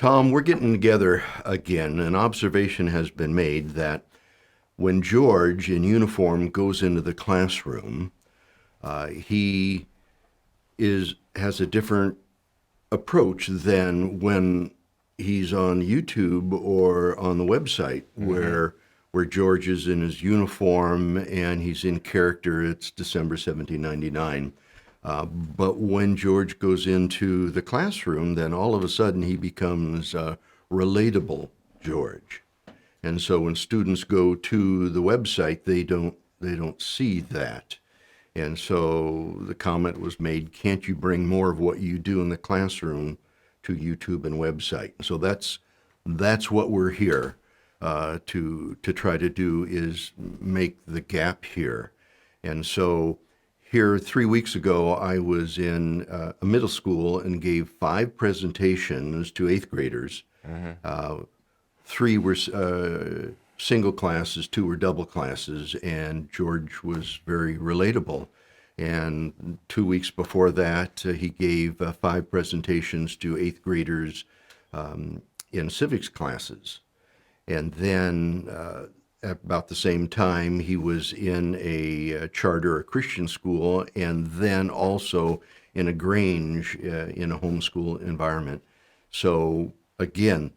Tom, we're getting together again. An observation has been made that when George in uniform goes into the classroom, he has a different approach than when he's on YouTube or on the website, where George is in his uniform and he's in character. It's December 1799. But when George goes into the classroom, then all of a sudden he becomes relatable George. And so when students go to the website, they don't see that. And so the comment was made, can't you bring more of what you do in the classroom to YouTube and website? So that's what we're here to try to do, is make the gap here. And so here 3 weeks ago, I was in a middle school and gave 5 presentations to 8th graders. 3 were single classes, 2 were double classes, and George was very relatable. And 2 weeks before that, he gave 5 presentations to 8th graders in civics classes. And then at about the same time, he was in a charter, a Christian school, and then also in a Grange in a homeschool environment. So again,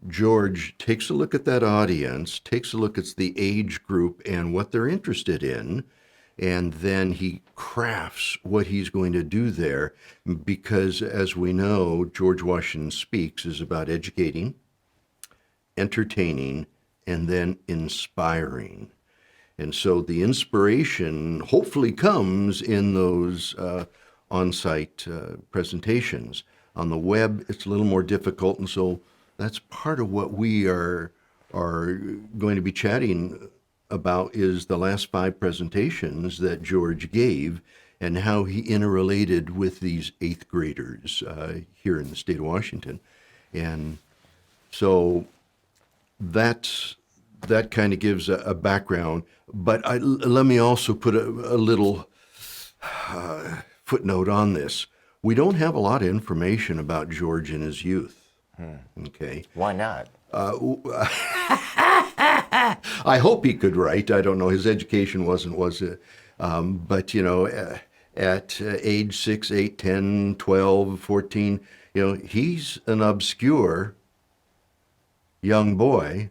George takes a look at that audience, takes a look at the age group and what they're interested in, and then he crafts what he's going to do there, because as we know, George Washington Speaks is about educating, entertaining, and then inspiring. And so the inspiration hopefully comes in those on-site presentations. On the web, it's a little more difficult, and so that's part of what we are going to be chatting about, is the last 5 presentations that George gave and how he interrelated with these 8th graders here in the state of Washington. And so that kind of gives a background. But let me also put a little footnote on this. We don't have a lot of information about George in his youth. Okay. Why not? I hope he could write. I don't know. His education was it? But, at age 6, 8, 10, 12, 14, he's an obscure young boy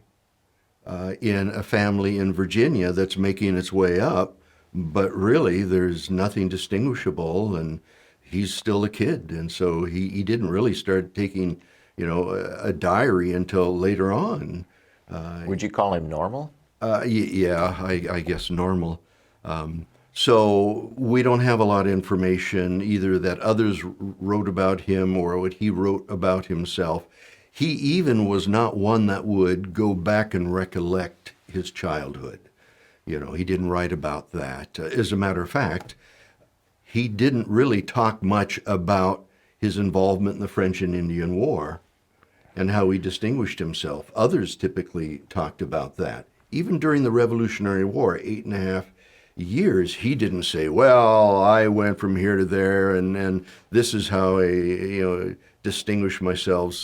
in a family in Virginia that's making its way up, but really there's nothing distinguishable, and he's still a kid. And so he didn't really start taking a diary until later on. Would you call him normal? Yeah, I guess normal. So we don't have a lot of information either that others wrote about him or what he wrote about himself. He even was not one that would go back and recollect his childhood. He didn't write about that. As a matter of fact, he didn't really talk much about his involvement in the French and Indian War and how he distinguished himself. Others typically talked about that. Even during the Revolutionary War, 8.5 years, he didn't say, well, I went from here to there and this is how I distinguish myself.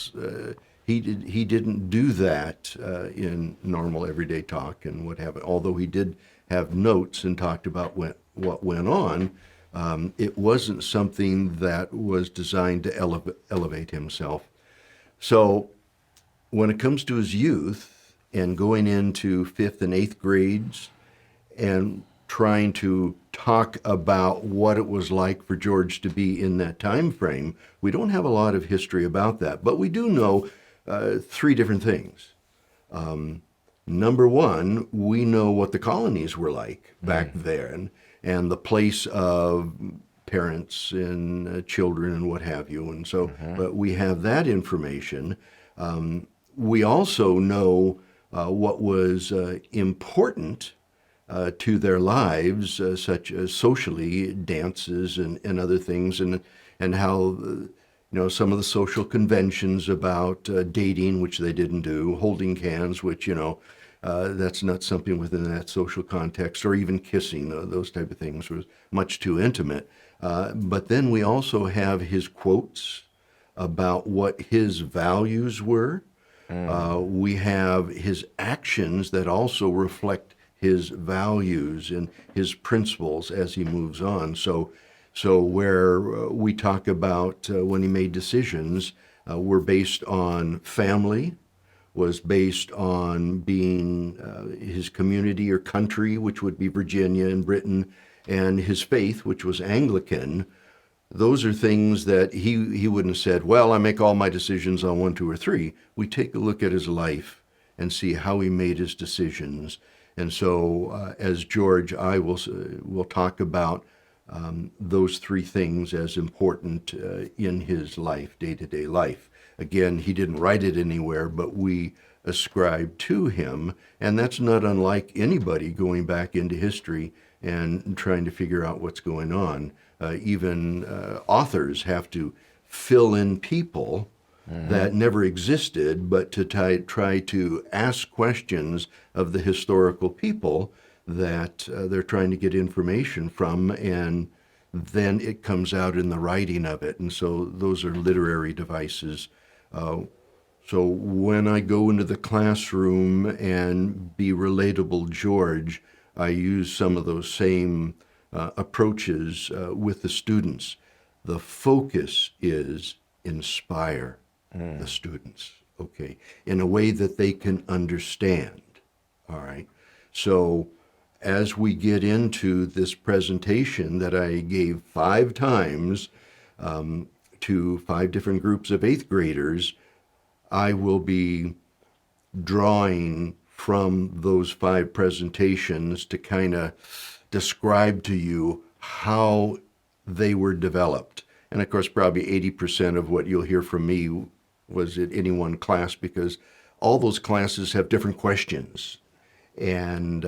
He didn't do that in normal everyday talk and what have you. Although he did have notes and talked about what went on, it wasn't something that was designed to elevate himself. So when it comes to his youth and going into 5th and 8th grades and trying to talk about what it was like for George to be in that time frame, we don't have a lot of history about that. But we do know 3 different things. Number one, we know what the colonies were like back then, and the place of parents and children and what have you. And so, but we have that information. We also know what was important to their lives, such as socially, dances and other things, and how some of the social conventions about dating, which they didn't do, holding hands, which that's not something within that social context, or even kissing. Those type of things was much too intimate. But then we also have his quotes about what his values were. We have his actions that also reflect his values and his principles as he moves on. So where we talk about when he made decisions, were based on family, was based on being his community or country, which would be Virginia and Britain, and his faith, which was Anglican. Those are things that he wouldn't have said, well, I make all my decisions on 1, 2, or 3. We take a look at his life and see how he made his decisions. And so as George, I will talk about those 3 things as important in his life, day-to-day life. Again, he didn't write it anywhere, but we ascribe to him, and that's not unlike anybody going back into history and trying to figure out what's going on. Even authors have to fill in people that never existed, but to try to ask questions of the historical people that they're trying to get information from, and then it comes out in the writing of it. And so those are literary devices. So when I go into the classroom and be relatable George, I use some of those same approaches with the students. The focus is inspire the students, okay, in a way that they can understand, all right? So as we get into this presentation that I gave 5 times to 5 different groups of 8th graders, I will be drawing from those 5 presentations to kind of describe to you how they were developed. And of course, probably 80% of what you'll hear from me was at any one class, because all those classes have different questions, and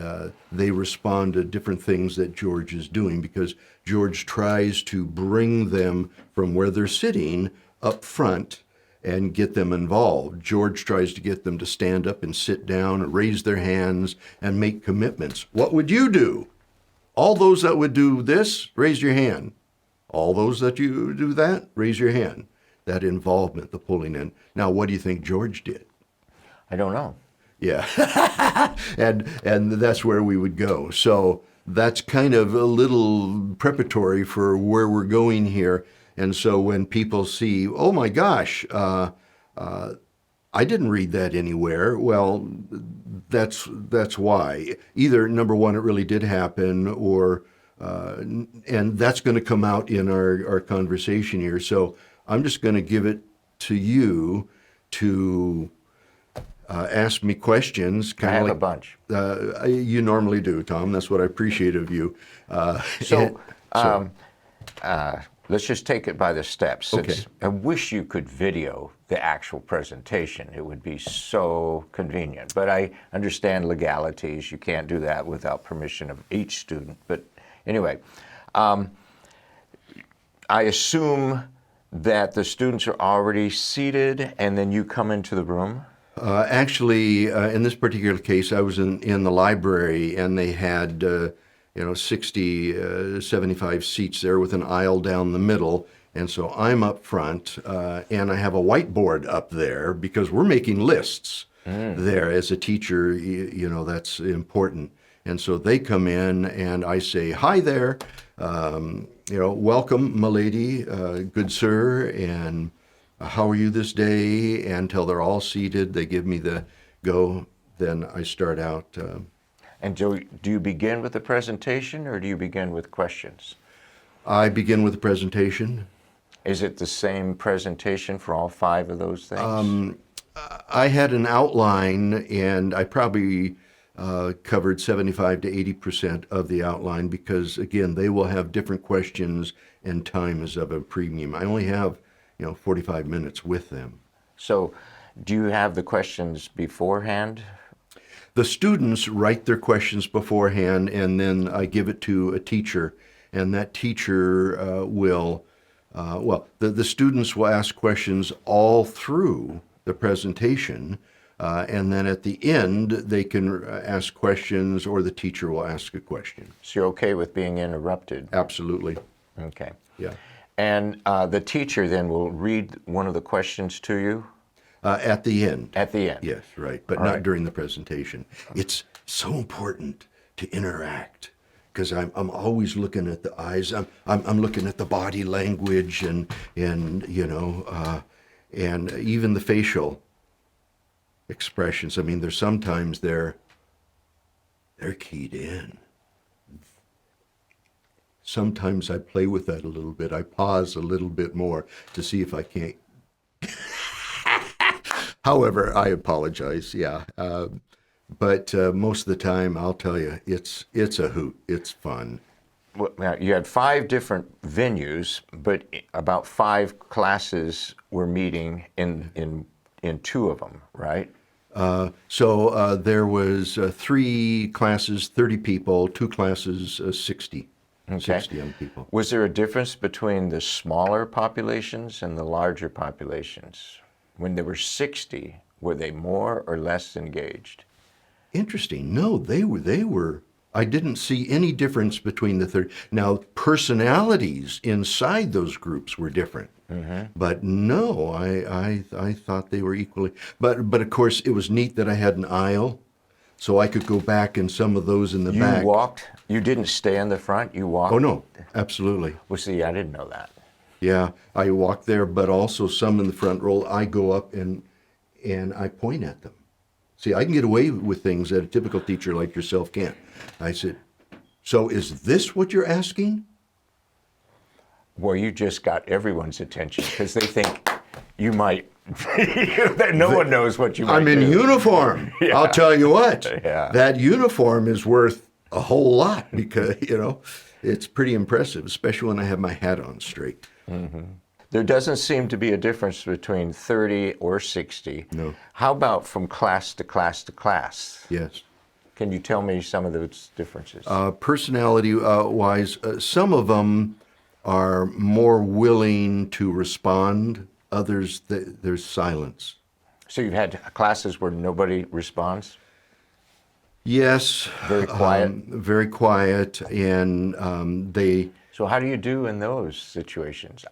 they respond to different things that George is doing, because George tries to bring them from where they're sitting up front and get them involved. George tries to get them to stand up and sit down, raise their hands, and make commitments. What would you do? All those that would do this, raise your hand. All those that you do that, raise your hand. That involvement, the pulling in. Now, what do you think George did? I don't know. Yeah, and that's where we would go. So that's kind of a little preparatory for where we're going here. And so when people see, oh my gosh, I didn't read that anywhere. Well, that's why. Either number one, it really did happen, or and that's going to come out in our conversation here. So I'm just going to give it to you to ask me questions. I have a bunch. You normally do, Tom. That's what I appreciate of you. Let's just take it by the steps. Okay. I wish you could video the actual presentation. It would be so convenient. But I understand legalities. You can't do that without permission of each student. But anyway, I assume that the students are already seated and then you come into the room? Actually, in this particular case, I was in the library, and they had 60, 75 seats there with an aisle down the middle. And so I'm up front, and I have a whiteboard up there because we're making lists there. As a teacher, that's important. And so they come in, and I say, hi there, welcome, my lady, good sir, and how are you this day? Until they're all seated, they give me the go. Then I start out. And do you begin with the presentation, or do you begin with questions? I begin with the presentation. Is it the same presentation for all 5 of those things? I had an outline, and I probably covered 75 to 80% of the outline, because, again, they will have different questions, and time is of a premium. I only have 45 minutes with them. So do you have the questions beforehand? The students write their questions beforehand, and then I give it to a teacher, and that teacher the students will ask questions all through the presentation, and then at the end, they can ask questions, or the teacher will ask a question. So you're okay with being interrupted? Absolutely. Okay. Yeah. And the teacher then will read one of the questions to you At the end. at the end. Yes, right, but All not right. during the presentation. It's so important to interact because I'm always looking at the eyes. I'm looking at the body language and and even the facial expressions. I mean, there's sometimes they're keyed in. Sometimes I play with that a little bit. I pause a little bit more to see if I can't. However, I apologize. Yeah, but most of the time, I'll tell you, it's a hoot. It's fun. Well, now, you had 5 different venues, but about 5 classes were meeting in 2 of them, right? So there was 3 classes, 30 people, 2 classes, 60. Okay. 60 young people. Was there a difference between the smaller populations and the larger populations? When there were 60, were they more or less engaged? Interesting. No, they were. I didn't see any difference between the 30. Now, personalities inside those groups were different. But no, I thought they were equally. But of course, it was neat that I had an aisle, so I could go back in some of those in the back. You walked? You didn't stay in the front? You walked? Oh no, absolutely. Well, see, I didn't know that. Yeah, I walk there, but also some in the front row. I go up and I point at them. See, I can get away with things that a typical teacher like yourself can't. I said, "So is this what you're asking?" Well, you just got everyone's attention because they think you might. That no one knows what you might I'm in do. uniform. I'll tell you what. Yeah. That uniform is worth a whole lot because, it's pretty impressive, especially when I have my hat on straight. There doesn't seem to be a difference between 30 or 60. No. How about from class to class to class? Yes. Can you tell me some of those differences? Personality-wise, some of them are more willing to respond. Others, there's silence. So you've had classes where nobody responds? Yes. Very quiet? Very quiet, and they... So how do you do in those situations?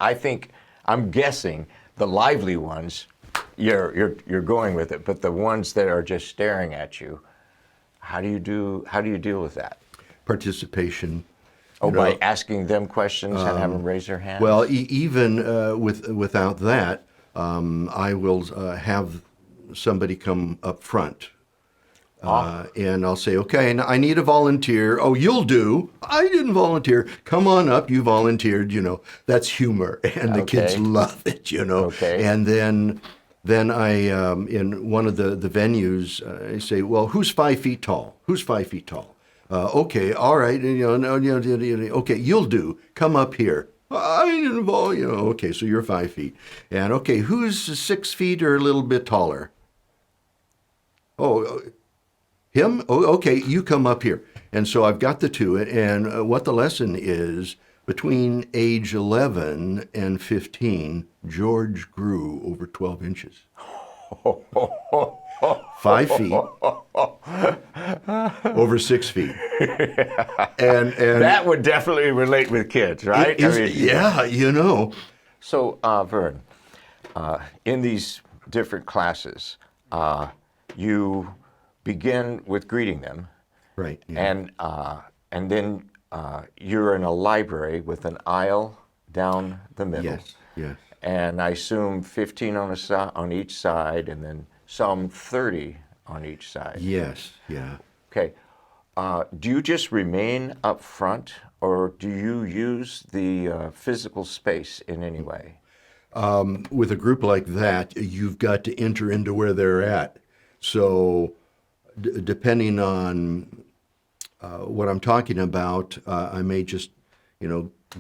I'm guessing the lively ones, you're going with it, but the ones that are just staring at you, how do you deal with that? Participation. Oh, by asking them questions and have them raise their hands? Well, even without that, I will have somebody come up front. And I'll say, okay, and I need a volunteer. Oh, you'll do. I didn't volunteer. Come on up. You volunteered. That's humor, and the kids love it. Okay. And then I, in one of the venues, I say, well, who's 5 feet tall? Who's 5 feet tall? Okay, all right. Okay, you'll do. Come up here. I didn't volunteer. Okay, so you're 5 feet. And okay, who's 6 feet or a little bit taller? Oh. Him? Oh, okay, you come up here. And so I've got the 2. And what the lesson is, between age 11 and 15, George grew over 12 inches. 5 feet, over 6 feet. And that would definitely relate with kids, right? Yeah. So, Vern, in these different classes, you begin with greeting them, right? Yeah. And then you're in a library with an aisle down the middle. Yes. Yes. And I assume 15 on each side, and then some 30 on each side. Yes. Yeah. Okay. Do you just remain up front, or do you use the physical space in any way? With a group like that, you've got to enter into where they're at. So, depending on what I'm talking about, I may just,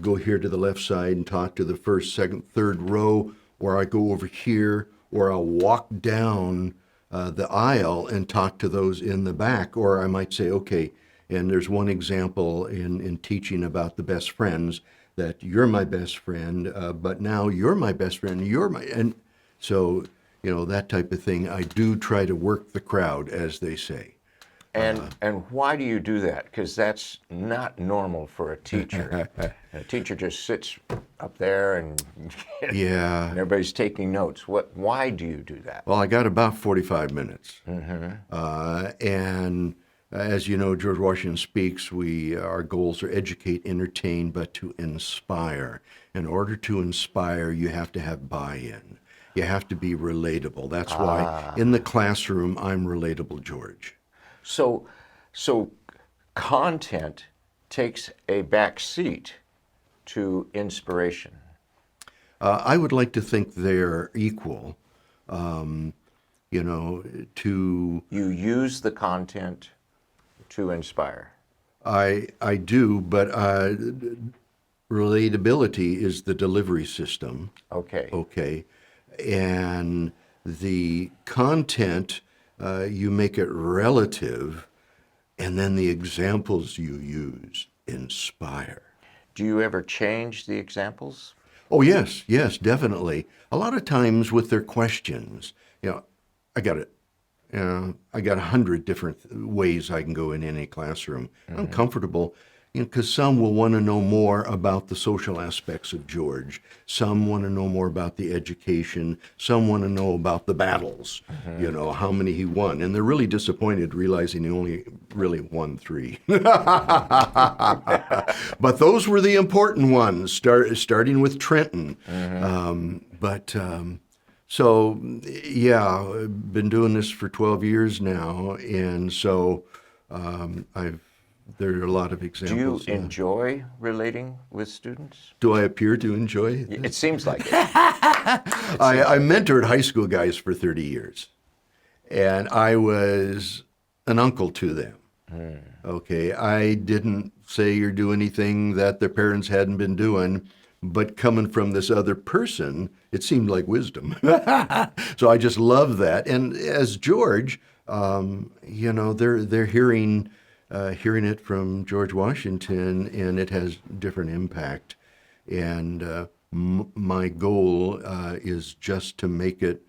go here to the left side and talk to the first, second, third row, or I go over here, or I'll walk down the aisle and talk to those in the back, or I might say, okay, and there's one example in teaching about the best friends, that you're my best friend, but now you're my best friend, and so, that type of thing. I do try to work the crowd, as they say. And why do you do that? Because that's not normal for a teacher. A teacher just sits up there and, Yeah. and everybody's taking notes. Why do you do that? Well, I got about 45 minutes. And as you know, George Washington speaks, our goals are educate, entertain, but to inspire. In order to inspire, you have to have buy-in. You have to be relatable. That's why in the classroom, I'm relatable, George. So, so content takes a back seat to inspiration. I would like to think they're equal, you know, to... You use the content to inspire. I do, but relatability is the delivery system. Okay. Okay. And the content, you make it relative, and then the examples you use inspire. Do you ever change the examples? Oh, yes, yes, definitely. A lot of times with their questions, you know, I got it. I got 100 different ways I can go in any classroom. I'm comfortable, you know, because some will want to know more about the social aspects of George. Some want to know more about the education. Some want to know about the battles, you know, how many he won. And they're really disappointed realizing he only really won 3. But those were the important ones, starting with Trenton. So, yeah, I've been doing this for 12 years now, and so there are a lot of Do examples. you enjoy relating with students? Do I appear to enjoy it? It seems like it. I mentored high school guys for 30 years, and I was an uncle to them. Okay, I didn't say or do anything that their parents hadn't been doing, but coming from this other person, it seemed like wisdom. So I just love that. And as George, you know, they're hearing it from George Washington, and it has different impact. And my goal is just to make it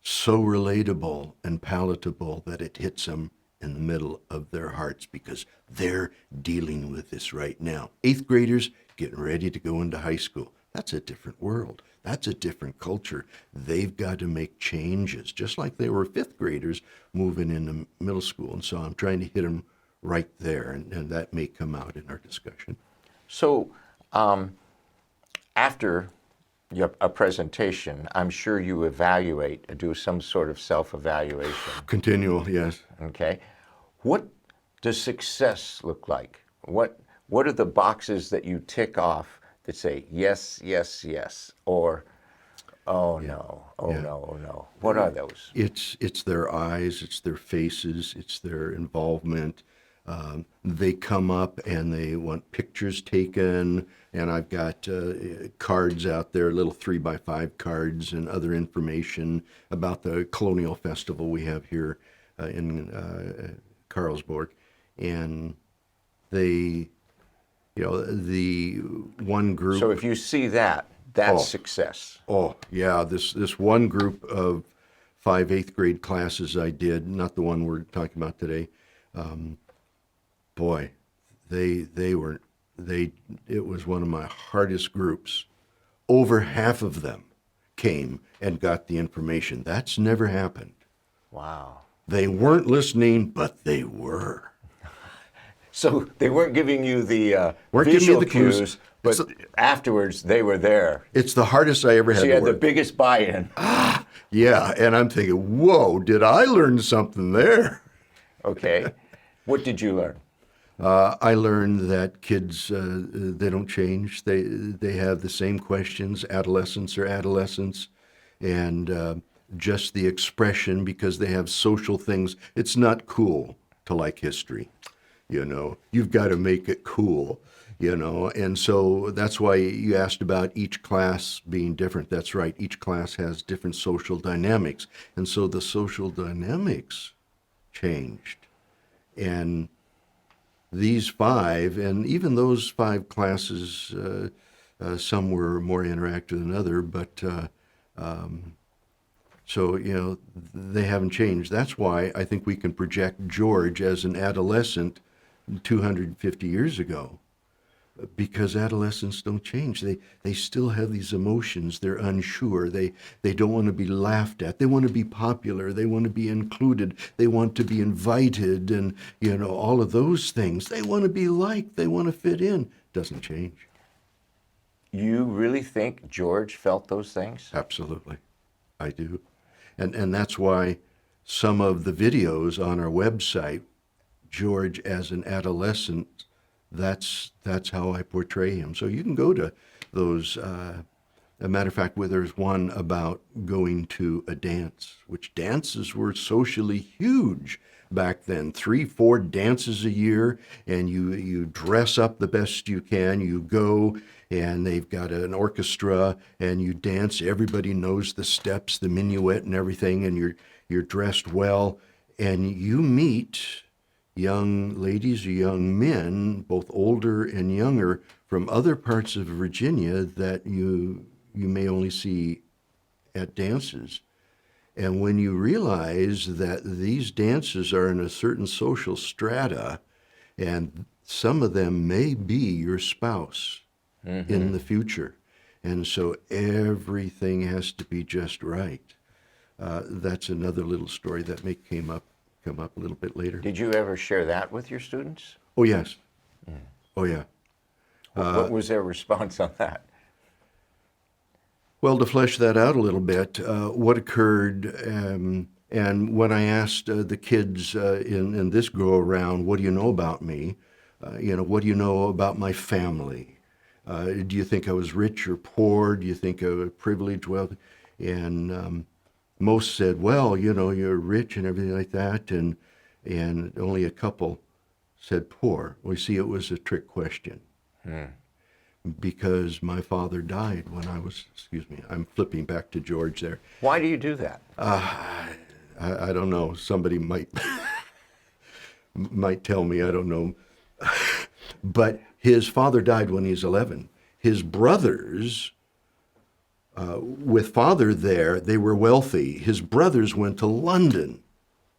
so relatable and palatable that it hits them in the middle of their hearts, because they're dealing with this right now. 8th graders getting ready to go into high school. That's a different world. That's a different culture. They've got to make changes, just like they were 5th graders moving into middle school. And so I'm trying to hit them right there, and that may come out in our discussion. So, after a presentation, I'm sure you evaluate, do some sort of self-evaluation. Continual, yes. Okay. What does success look like? What are the boxes that you tick off that say yes, yes, yes, or oh no, oh no, oh no? What are those? It's their eyes, it's their faces, it's their involvement. They come up and they want pictures taken, and I've got cards out there, little 3x5 cards and other information about the Colonial Festival we have here in Carlsberg. And they, you know, the one group... So if you see that, that's success. Oh, yeah, this one group of 5 8th grade classes I did, not the one we're talking about today, boy, it was one of my hardest groups. Over half of them came and got the information. That's never happened. Wow. They weren't listening, but they were. So they weren't giving you the Weren't giving visual me the clues. cues, but afterwards they were there. It's the hardest I ever had So you to had the work. biggest buy-in. Yeah, and I'm thinking, whoa, did I learn something there? Okay. What did you learn? I learned that kids, they don't change. They have the same questions. Adolescents are adolescents. And just the expression, because they have social things. It's not cool to like history, you know. You've got to make it cool, you know. And so that's why you asked about each class being different. That's right. Each class has different social dynamics. And so the social dynamics changed. And these 5, and even those 5 classes, some were more interactive than other, but so, you know, they haven't changed. That's why I think we can project George as an adolescent 250 years ago. because adolescents don't change. They still have these emotions. They're unsure. They don't want to be laughed at. They want to be popular. They want to be included. They want to be invited, and all of those things. They want to be liked. They want to fit in. Doesn't change. You really think George felt those things? Absolutely, I do, and that's why some of the videos on our website, George as an adolescent, that's how I portray him. So you can go to those. A matter of fact, where there's one about going to a dance, which dances were socially huge back then. 3-4 dances a year, and you dress up the best you can. You go, and they've got an orchestra, and you dance. Everybody knows the steps, the minuet, and everything, and you're dressed well, and you meet young ladies or young men, both older and younger, from other parts of Virginia that you may only see at dances. And when you realize that these dances are in a certain social strata, and some of them may be your spouse in the future, and so everything has to be just right. That's another little story that may come up a little bit later. Did you ever share that with your students? Oh, yes. Oh, yeah. What was their response on that? Well, to flesh that out a little bit, what occurred, and when I asked the kids in this go-around, what do you know about me? What do you know about my family? Do you think I was rich or poor? Do you think I was privileged, wealthy? And most said, well, you're rich and everything like that, and only a couple said poor. Well, you see, it was a trick question. Because my father died when I was, I'm flipping back to George there. Why do you do that? I don't know. Somebody might tell me, I don't know. But his father died when he was 11. His brothers, with father there, they were wealthy. His brothers went to London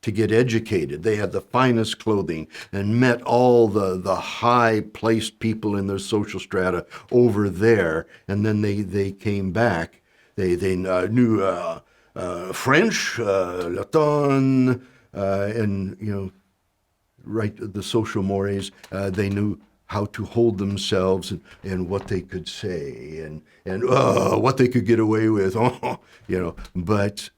to get educated. They had the finest clothing and met all the high-placed people in their social strata over there. And then they came back. They knew French, Latin, and right, the social mores. They knew how to hold themselves and what they could say and what they could get away with. But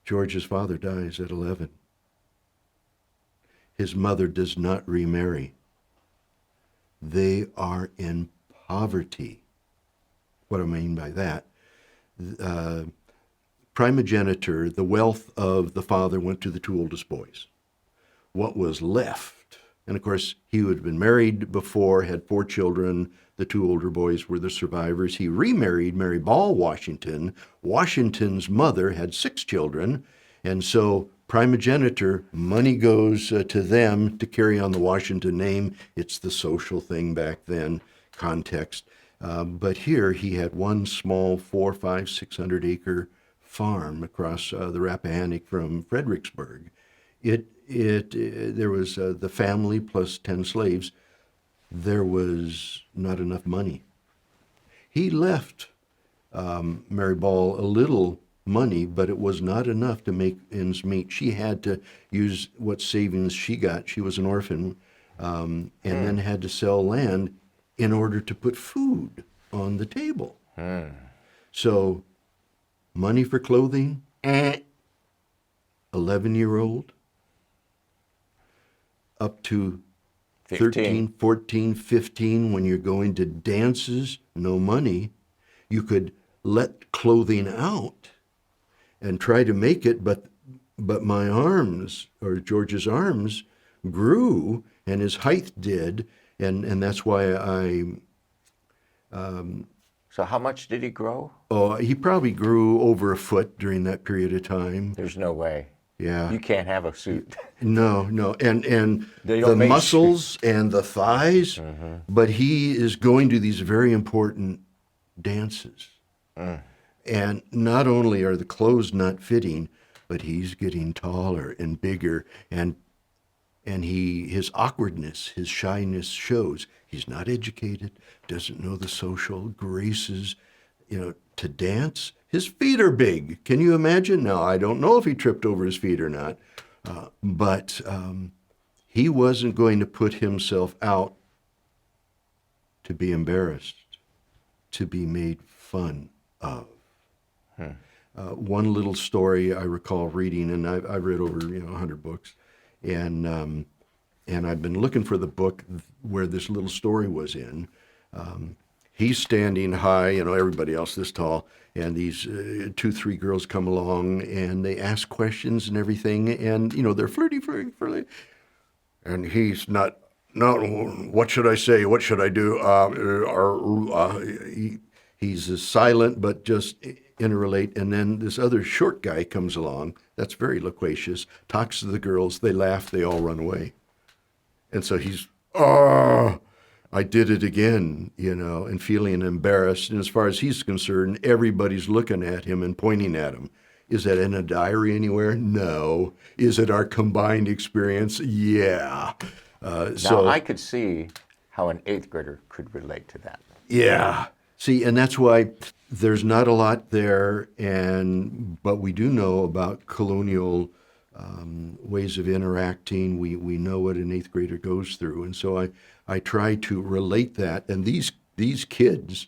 George's father dies at 11. His mother does not remarry. They are in poverty. What do I mean by that? Primogeniture, the wealth of the father went to the two oldest boys. What was left, and of course he would have been married before, had 4 children. The 2 older boys were the survivors. He remarried Mary Ball Washington. Washington's mother had 6 children, and so primogeniture, money goes to them to carry on the Washington name. It's the social thing back then, context. But here he had one small 400, 500, 600 acre farm across the Rappahannock from Fredericksburg. There was the family plus 10 slaves. There was not enough money. He left Mary Ball a little money, but it was not enough to make ends meet. She had to use what savings she got. She was an orphan, and then had to sell land in order to put food on the table. So, money for clothing, 11-year-old, up to 13, 14, 15, when you're going to dances, no money. You could let clothing out and try to make it, but my arms, or George's arms, grew, and his height did, and that's why So how much did he grow? Oh, he probably grew over a foot during that period of time. There's no way. Yeah. You can't have a suit. No, and They the don't make muscles and the thighs, but he is going to these very important dances. And not only are the clothes not fitting, but he's getting taller and bigger, and and his awkwardness, his shyness shows. He's not educated, doesn't know the social graces. To dance, his feet are big. Can you imagine? Now, I don't know if he tripped over his feet or not, but he wasn't going to put himself out to be embarrassed, to be made fun of. One little story I recall reading, and I've read over 100 books, and I've been looking for the book where this little story was in. He's standing high, everybody else this tall, and these 2, 3 girls come along, and they ask questions and everything, and they're flirty, and he's not. What should I say? What should I do? He's silent, but just interrelate. And then this other short guy comes along. That's very loquacious. Talks to the girls. They laugh. They all run away. And so he's, I did it again, and feeling embarrassed. And as far as he's concerned, everybody's looking at him and pointing at him. Is that in a diary anywhere? No. Is it our combined experience? Yeah. Now, I could see how an 8th grader could relate to that. Yeah. See, and that's why there's not a lot there, but we do know about colonial ways of interacting. We know what an 8th grader goes through, and so I try to relate that. And these kids,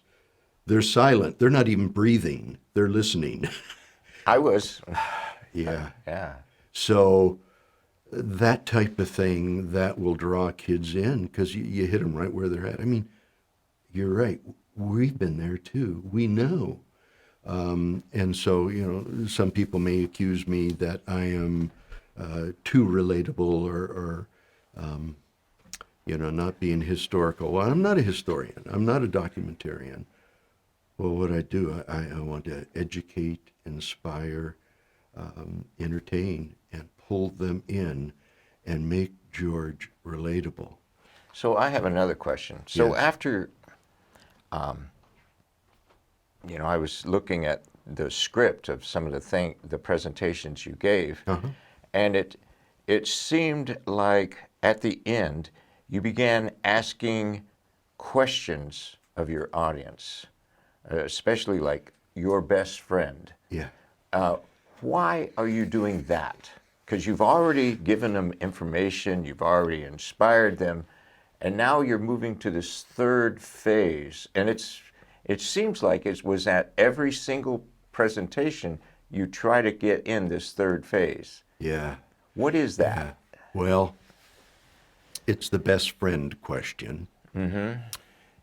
they're silent. They're not even breathing. They're listening. I was. Yeah. Yeah. So that type of thing, that will draw kids in, because you hit them right where they're at. I mean, you're right. We've been there too. We know. And so, some people may accuse me that I am too relatable or not being historical. Well, I'm not a historian. I'm not a documentarian. Well, what I do, I want to educate, inspire, entertain, and pull them in and make George relatable. So I have another question. So Yes. after, I was looking at the script of some of the presentations you gave, and it seemed like at the end you began asking questions of your audience, especially like your best friend. Yeah. Why are you doing that? Because you've already given them information, you've already inspired them, and now you're moving to this third phase. And it seems like it was at every single presentation you try to get in this third phase. Yeah. What is that? Well, it's the best friend question.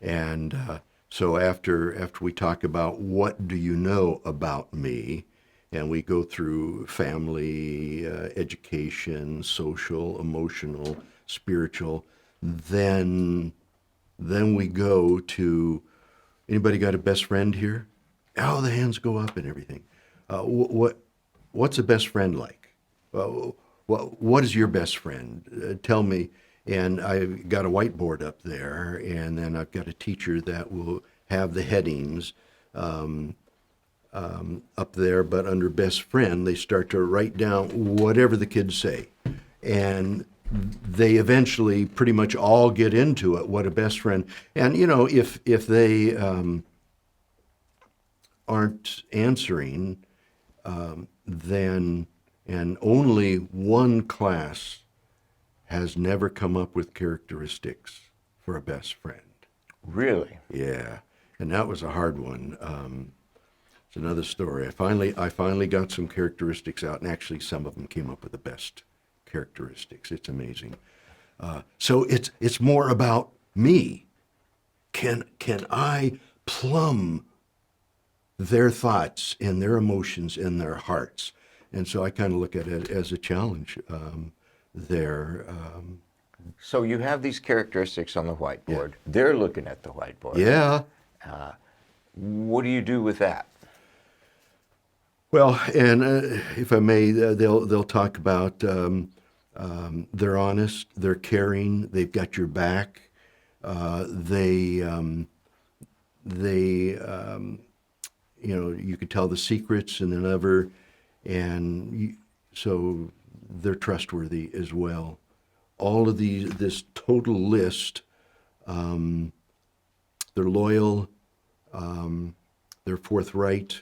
And so after we talk about what do you know about me, and we go through family, education, social, emotional, spiritual, then we go to, anybody got a best friend here? Oh, the hands go up and everything. What's a best friend like? What is your best friend? Tell me. And I've got a whiteboard up there, and then I've got a teacher that will have the headings up there, but under best friend, they start to write down whatever the kids say. And they eventually pretty much all get into it, what a best friend. And, if they aren't answering, then, and only one class has never come up with characteristics for a best friend. Really? Yeah, and that was a hard one. It's another story. I finally got some characteristics out, and actually some of them came up with the best characteristics. It's amazing. So it's more about me. Can I plumb their thoughts and their emotions and their hearts? And so I kind of look at it as a challenge there. So you have these characteristics on the whiteboard. They're looking at the whiteboard. Yeah. What do you do with that? Well, and if I may, they'll talk about they're honest, they're caring, they've got your back, they you could tell the secrets and so they're trustworthy as well. all of this total list. They're loyal, they're forthright,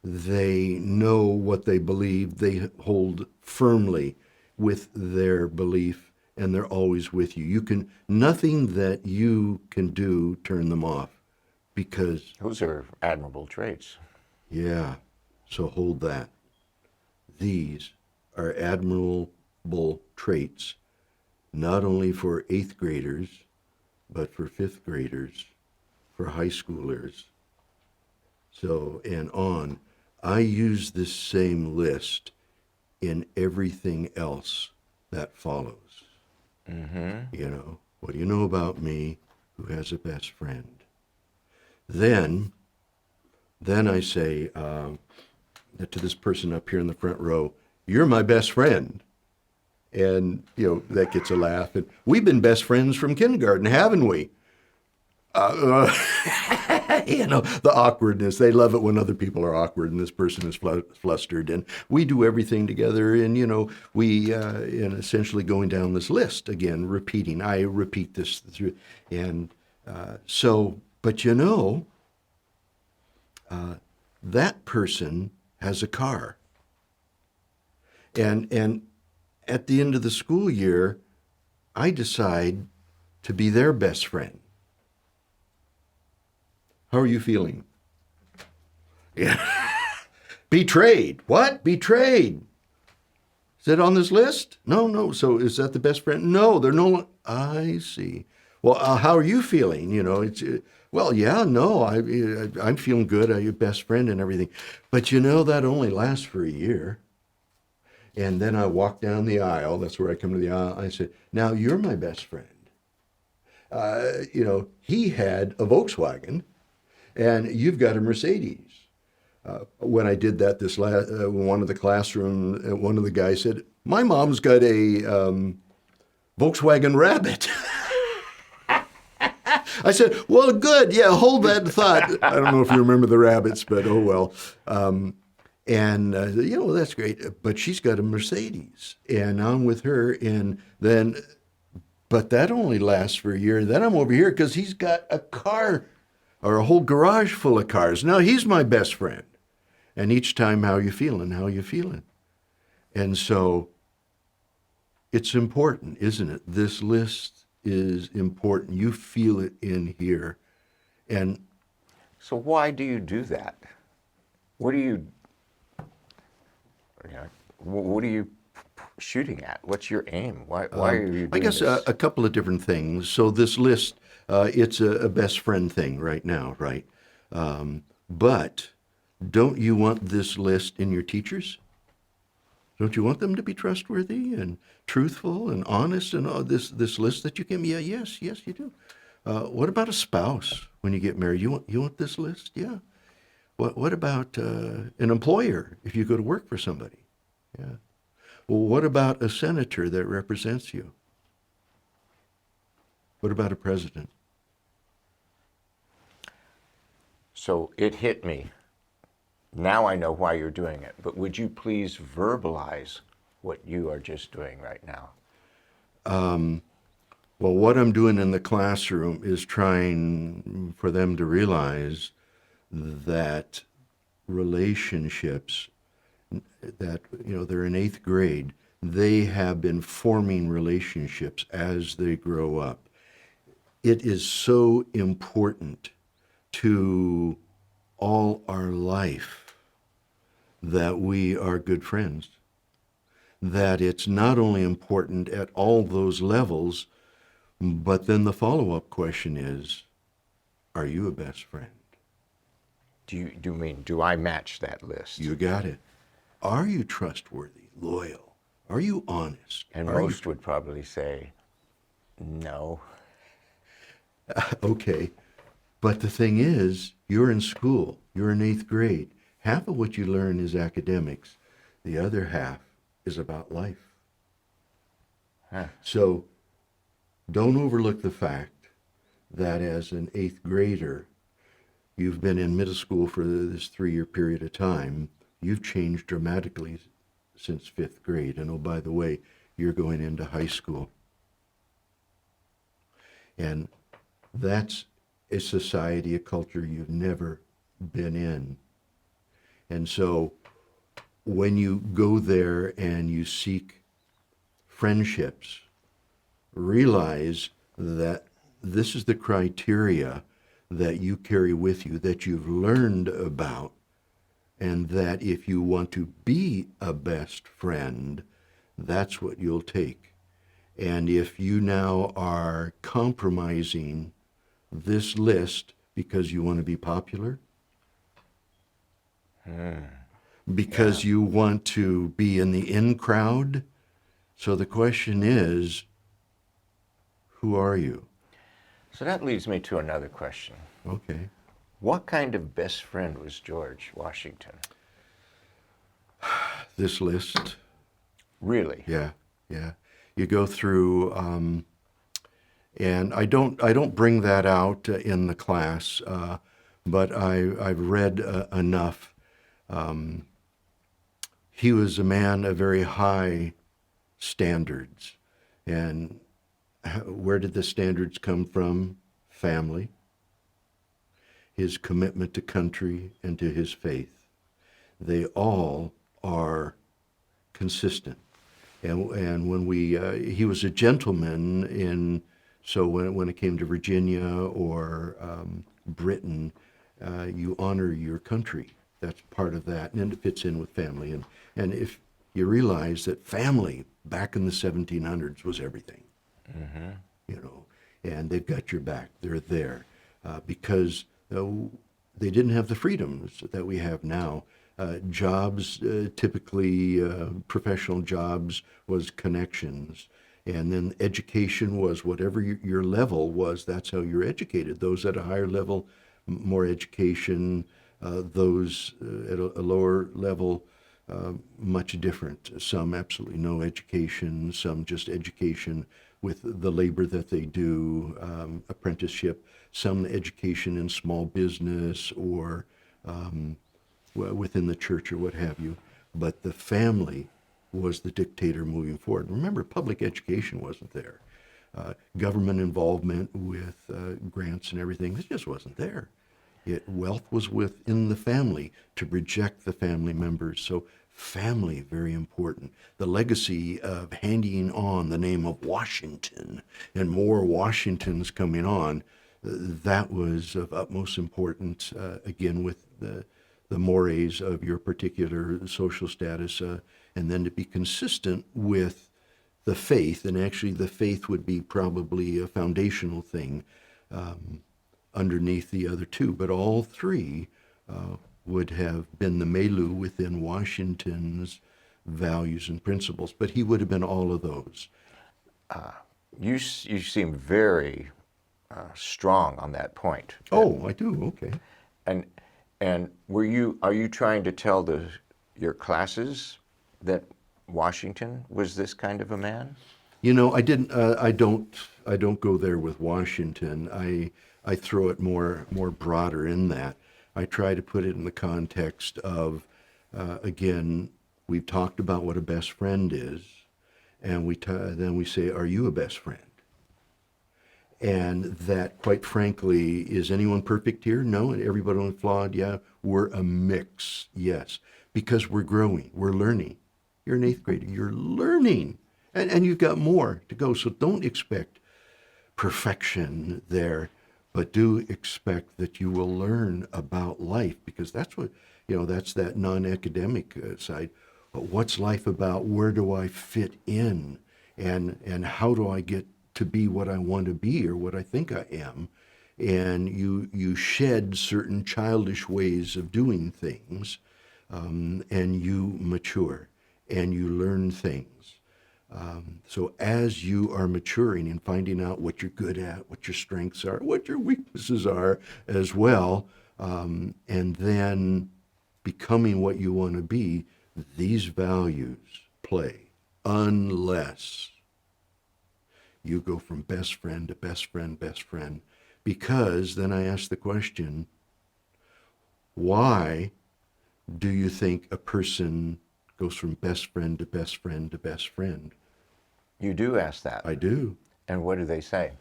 they know what they believe, they hold firmly with their belief, and they're always with you. Nothing that you can do turn them off, because, Those are admirable traits. yeah, so hold that. These are admirable traits, not only for 8th graders, but for 5th graders, for high schoolers, so, and on. I use this same list in everything else that follows. You know, what do you know about me? Who has a best friend? Then I say to this person up here in the front row, you're my best friend. And, you know, that gets a laugh. And we've been best friends from kindergarten, haven't we? You know, the awkwardness. They love it when other people are awkward and this person is flustered. And we do everything together. And, you know, we, and essentially going down this list again, repeating. I repeat this through. And but you know, that person has a car. And at the end of the school year, I decide to be their best friend. How are you feeling? Yeah. Betrayed. What? Betrayed. Is that on this list? No. So is that the best friend? No, they're no. I see. Well, how are you feeling? You know, it's well, yeah, no, I'm feeling good. I'm your best friend and everything, but you know that only lasts for a year. And then I walk down the aisle. That's where I come to the aisle. I said, "Now you're my best friend." You know, he had a Volkswagen, and you've got a Mercedes. When I did that this last, one of the classroom, one of the guys said, "My mom's got a Volkswagen Rabbit." I said, "Well, good, yeah, hold that thought." I don't know if you remember the rabbits, but oh well. And you know, that's great. But she's got a Mercedes, and I'm with her, and then, but that only lasts for a year. And then I'm over here because he's got a car, or a whole garage full of cars. Now he's my best friend. And each time, how you feeling? How you feeling? And so, it's important, isn't it? This list is important. You feel it in here, and So why do you do that? What are you know, what are you shooting at? What's your aim? Why are you doing I guess this? a couple of different things. So this list, it's a best friend thing right now, right? But don't you want this list in your teachers? Don't you want them to be trustworthy and truthful and honest and all this list that you give me? Yeah, yes, you do. What about a spouse when you get married? You want this list? Yeah. What about an employer if you go to work for somebody? Yeah. Well, what about a senator that represents you? What about a president? So it hit me. Now I know why you're doing it. But would you please verbalize what you are just doing right now? Well, what I'm doing in the classroom is trying for them to realize that relationships, that, you know, they're in 8th grade, they have been forming relationships as they grow up. It is so important to all our life that we are good friends, that it's not only important at all those levels, but then the follow-up question is, are you a best friend? Do I match that list? You got it. Are you trustworthy, loyal? Are you honest? And Are most would probably say no. Okay. But the thing is, you're in school. You're in 8th grade. Half of what you learn is academics. The other half is about life. Huh. So don't overlook the fact that as an 8th grader, you've been in middle school for this 3-year period of time. You've changed dramatically since 5th grade. And oh, by the way, you're going into high school. And that's a society, a culture you've never been in. And so when you go there and you seek friendships, realize that this is the criteria that you carry with you, that you've learned about, and that if you want to be a best friend, that's what you'll take. And if you now are compromising this list because you want to be popular, because you want to be in the in crowd, so the question is, who are you? So that leads me to another question. Okay. What kind of best friend was George Washington? This list, Really? yeah, yeah. You go through, and I don't bring that out in the class, but I've read enough. He was a man of very high standards, and where did the standards come from? Family, his commitment to country and to his faith. They all are consistent. And when he was a gentleman so when it came to Virginia or Britain, you honor your country. That's part of that, and it fits in with family. And if you realize that family back in the 1700s was everything, you know, and they've got your back. They're there because they didn't have the freedoms that we have now. Jobs, typically professional jobs, was connections. And then education was whatever your level was, that's how you're educated. Those at a higher level, more education. Those at a lower level, much different. Some absolutely no education, some just education with the labor that they do, apprenticeship, some education in small business or within the church or what have you. But the family was the dictator moving forward. Remember, public education wasn't there. Government involvement with grants and everything, it just wasn't there. Wealth was within the family to project the family members. So family, very important. The legacy of handing on the name of Washington and more Washingtons coming on, that was of utmost importance, again, with the mores of your particular social status, and then to be consistent with the faith, and actually the faith would be probably a foundational thing underneath the other two, but all three would have been the milieu within Washington's values and principles, but he would have been all of those. You seem very strong on that point. Oh, I do, okay. And are you trying to tell your classes that Washington was this kind of a man? You know, I don't go there with Washington. I throw it more broader in that. I try to put it in the context of, again, we've talked about what a best friend is, and then we say, are you a best friend? And that, quite frankly, is anyone perfect here? No. Everybody flawed? Yeah. We're a mix, yes, because we're growing, we're learning. You're an eighth grader, you're learning, and you've got more to go. So don't expect perfection there, but do expect that you will learn about life, because that's what, that's that non-academic side. But what's life about? Where do I fit in? And how do I get to be what I want to be or what I think I am? And you shed certain childish ways of doing things, and you mature and you learn things. So as you are maturing and finding out what you're good at, what your strengths are, what your weaknesses are as well, and then becoming what you want to be, these values play, unless you go from best friend to best friend, best friend. Because then I ask the question, why do you think a person goes from best friend to best friend to best friend? You do ask that. I do. And what do they say?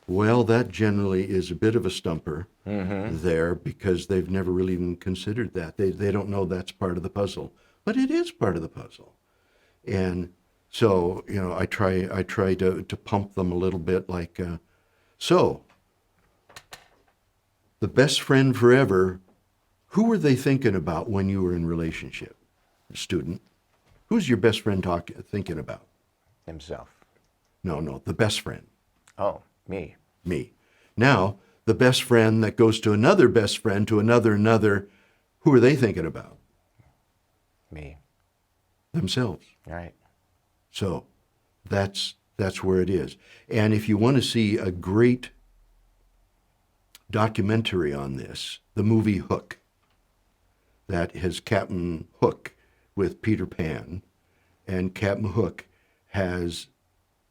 Well, that generally is a bit of a stumper there because they've never really even considered that. They don't know that's part of the puzzle, but it is part of the puzzle. And so, I try to pump them a little bit like, so the best friend forever, who were they thinking about when you were in relationship, student? Who's your best friend thinking about? Himself. No, the best friend. Oh, me. Me. Now, the best friend that goes to another best friend to another, who are they thinking about? Me. Themselves. Right. So that's where it is. And if you want to see a great documentary on this, the movie Hook, that has Captain Hook with Peter Pan, and Captain Hook has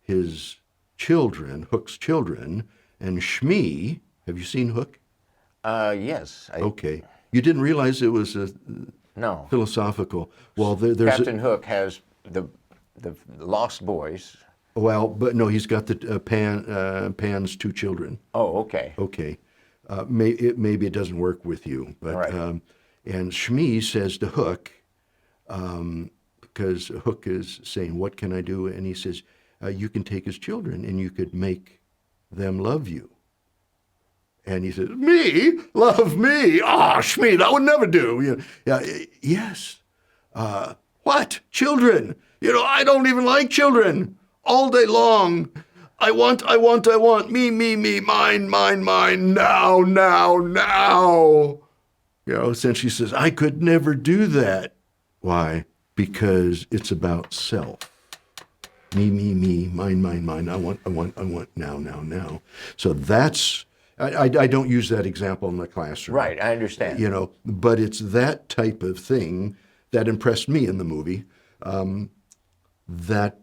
his children, Hook's children, and Shmi. Have you seen Hook? Yes. Okay. You didn't realize it was a No. philosophical. Well, there's Captain Hook has the Lost Boys. but no, he's got the Pan's two children. Oh, okay. Okay. Maybe it doesn't work with you, but Right. And Shmi says to Hook, because Hook is saying, "What can I do?" And he says, "You can take his children and you could make them love you." And he says, "Me? Love me? Ah, Shmi, that would never do." Yes. What? Children? I don't even like children. All day long. I want. Me, mine, now. Since she says, "I could never do that." Why? Because it's about self. Me, mine. I want, now. So that's, I don't use that example in the classroom. Right, I understand. But it's that type of thing that impressed me in the movie, that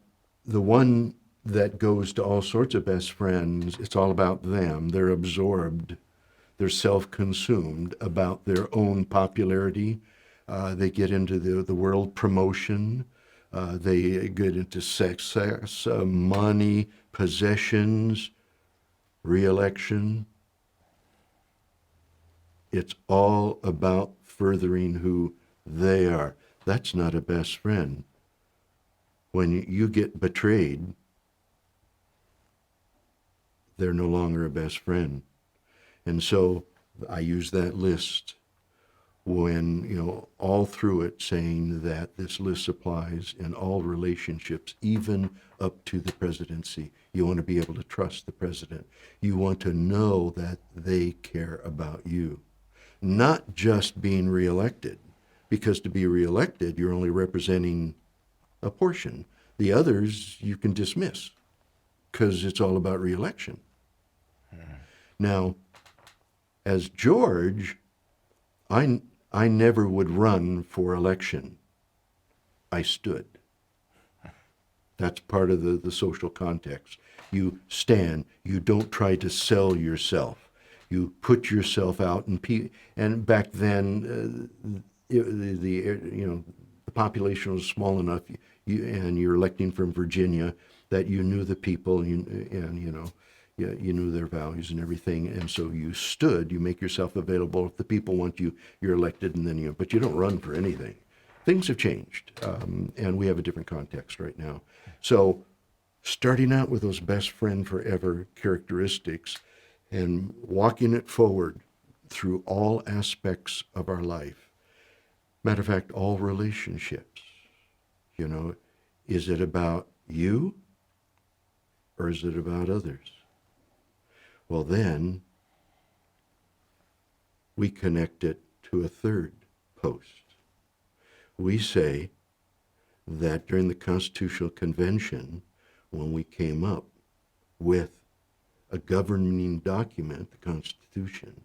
the one that goes to all sorts of best friends, it's all about them. They're absorbed. They're self-consumed about their own popularity. They get into the world promotion. They get into success, money, possessions, re-election. It's all about furthering who they are. That's not a best friend. When you get betrayed, they're no longer a best friend. And so I use that list when, all through it, saying that this list applies in all relationships, even up to the presidency. You want to be able to trust the president. You want to know that they care about you. Not just being reelected, because to be reelected, you're only representing a portion. The others you can dismiss, because it's all about reelection. Now, as George, I never would run for election. I stood. That's part of the social context. You stand. You don't try to sell yourself. You put yourself out, and back then, the population was small enough, and you're electing from Virginia, that you knew the people, and you knew their values and everything, and so you stood. You make yourself available. If the people want you, you're elected, and then but you don't run for anything. Things have changed, and we have a different context right now. So, starting out with those best friend forever characteristics, and walking it forward through all aspects of our life. Matter of fact, all relationships. Is it about you, or is it about others? Well, then we connect it to a third post. We say that during the Constitutional Convention, when we came up with a governing document, the Constitution,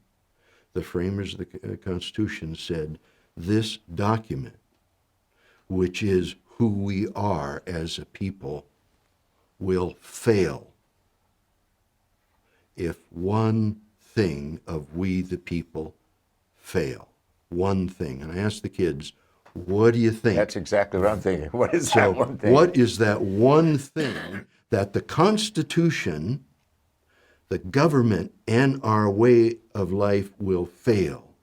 the framers of the Constitution said, this document, which is who we are as a people, will fail if one thing of we the people fail. One thing. And I asked the kids, what do you think? That's exactly what I'm thinking. What is that one thing? What is that one thing that the Constitution The government and our way of life will fail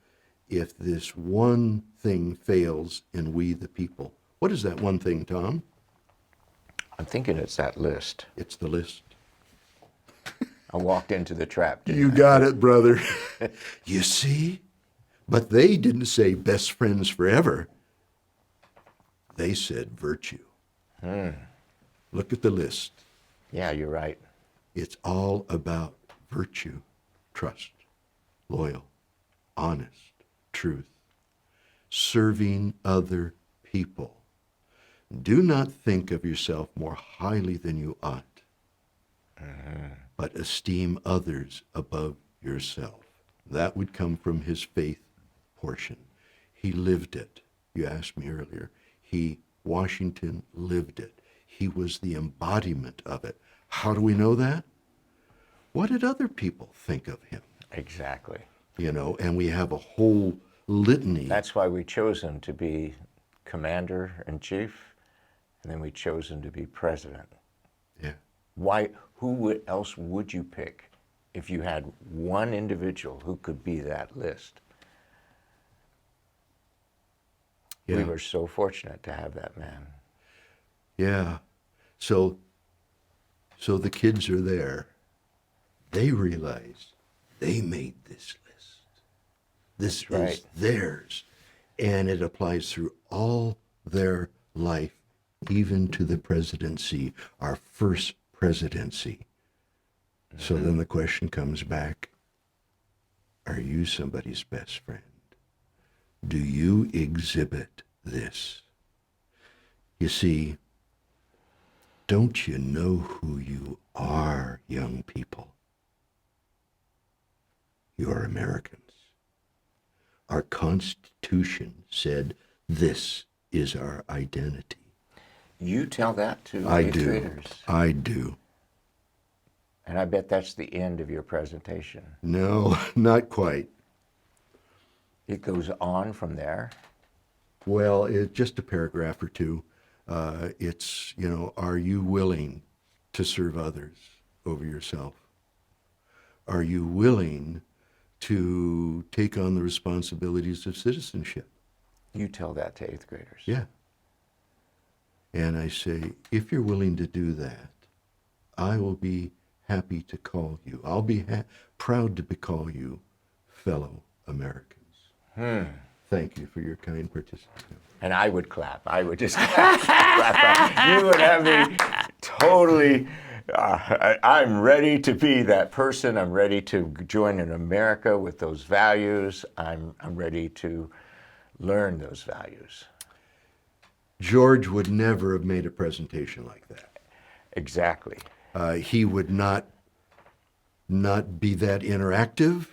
if this one thing fails in we the people. What is that one thing, Tom? I'm thinking it's that list. It's the list. I walked into the trap. You got it, brother. You see? But they didn't say best friends forever. They said virtue. Look at the list. Yeah, you're right. It's all about virtue, trust, loyal, honest, truth, serving other people. Do not think of yourself more highly than you ought, but esteem others above yourself. That would come from his faith portion. He lived it. You asked me earlier. Washington lived it. He was the embodiment of it. How do we know that? What did other people think of him? Exactly. You know, and we have a whole litany. That's why we chose him to be commander-in-chief, and then we chose him to be president. Yeah. Why? Else would you pick if you had one individual who could be that list? Yeah. We were so fortunate to have that man. Yeah. So the kids are there. They realize they made this list. This That's right. is theirs. And it applies through all their life, even to the presidency, our first presidency. So then the question comes back, are you somebody's best friend? Do you exhibit this? You see, don't you know who you are, young people? You're Americans. Our Constitution said this is our identity. You tell that to I eighth do. graders. I do. And I bet that's the end of your presentation. No, not quite. It goes on from there. Well, it's just a paragraph or two. It's, are you willing to serve others over yourself? Are you willing to take on the responsibilities of citizenship? You tell that to eighth graders. Yeah. And I say, if you're willing to do that, I will be happy to call you. I'll be proud to call you fellow Americans. Thank you for your kind participation. And I would clap. I would just clap. You would have me totally, I'm ready to be that person. I'm ready to join in America with those values. I'm ready to learn those values. George would never have made a presentation like that. Exactly. He would not be that interactive.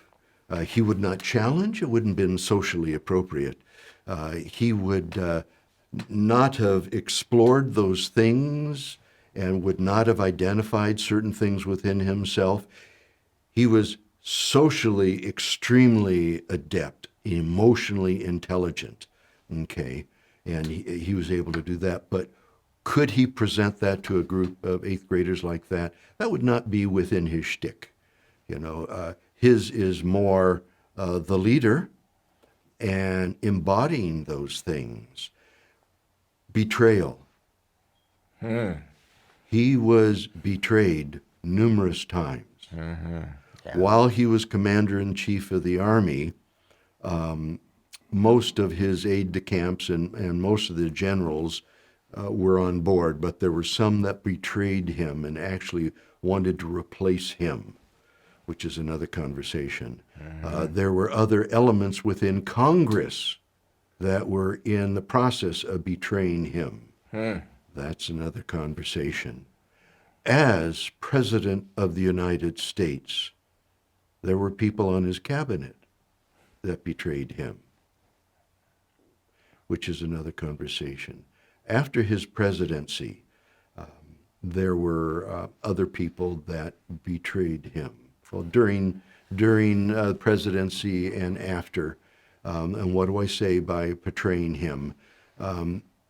He would not challenge. It wouldn't have been socially appropriate. He would not have explored those things and would not have identified certain things within himself. He was socially extremely adept, emotionally intelligent, okay? And he was able to do that. But could he present that to a group of eighth graders like that? That would not be within his shtick. His is more the leader and embodying those things. Betrayal. He was betrayed numerous times. Yeah. While he was commander-in-chief of the Army, most of his aide-de-camps and most of the generals were on board, but there were some that betrayed him and actually wanted to replace him, which is another conversation. There were other elements within Congress that were in the process of betraying him. That's another conversation. As President of the United States, there were people on his cabinet that betrayed him, which is another conversation. After his presidency, there were other people that betrayed him. Well, during presidency and after, and what do I say by betraying him?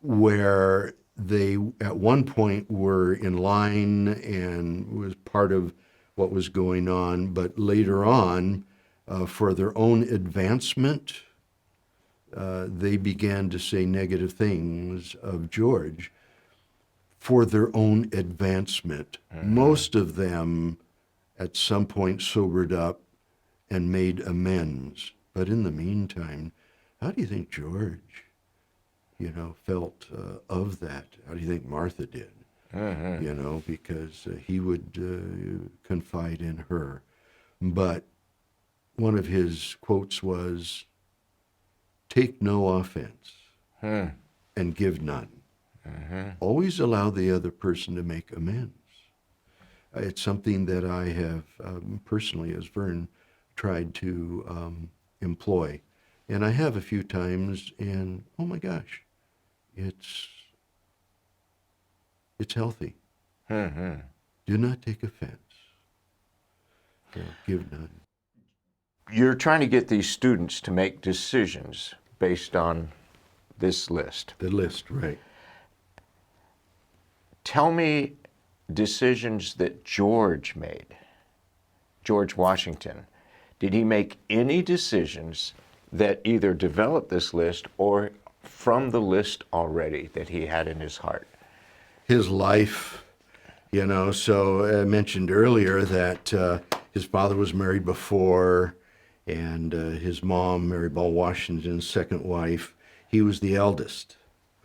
Where they at one point were in line and was part of what was going on. But later on, for their own advancement, they began to say negative things of George for their own advancement. Most of them at some point sobered up and made amends. But in the meantime, how do you think George, felt of that? How do you think Martha did? Because he would confide in her. But one of his quotes was, "Take no offense and give none." Always allow the other person to make amends. It's something that I have personally, as Vern, tried to employ. And I have a few times, and oh my gosh, it's healthy. Do not take offense. Give none. You're trying to get these students to make decisions based on this list. The list, right. Tell me decisions that George made. George Washington. Did he make any decisions that either developed this list or from the list already that he had in his heart? His life, so I mentioned earlier that his father was married before, and his mom, Mary Ball Washington's second wife, he was the eldest.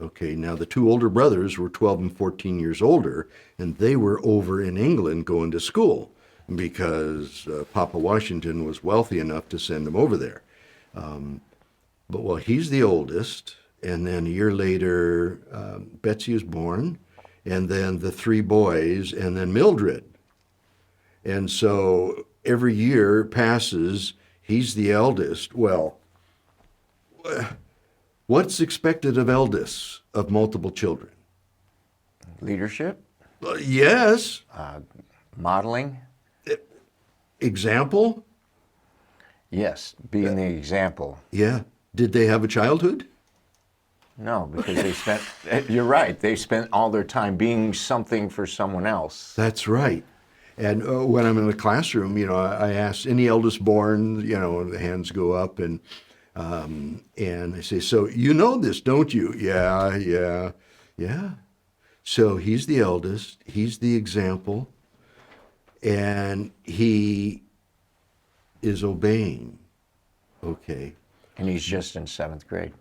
Okay, now the two older brothers were 12 and 14 years older, and they were over in England going to school because Papa Washington was wealthy enough to send them over there. But he's the oldest, and then a year later, Betsy was born, and then the three boys, and then Mildred. And so every year passes, he's the eldest. Well, what's expected of eldest of multiple children? Leadership? Yes. Modeling? Example? Yes, being the example. Yeah. Did they have a childhood? No, because they spent, you're right, they spent all their time being something for someone else. That's right. And when I'm in the classroom, I ask any eldest born, the hands go up, and I say, "So you know this, don't you?" Yeah. So he's the eldest, he's the example, and he is obeying. Okay. And he's just in 7th grade.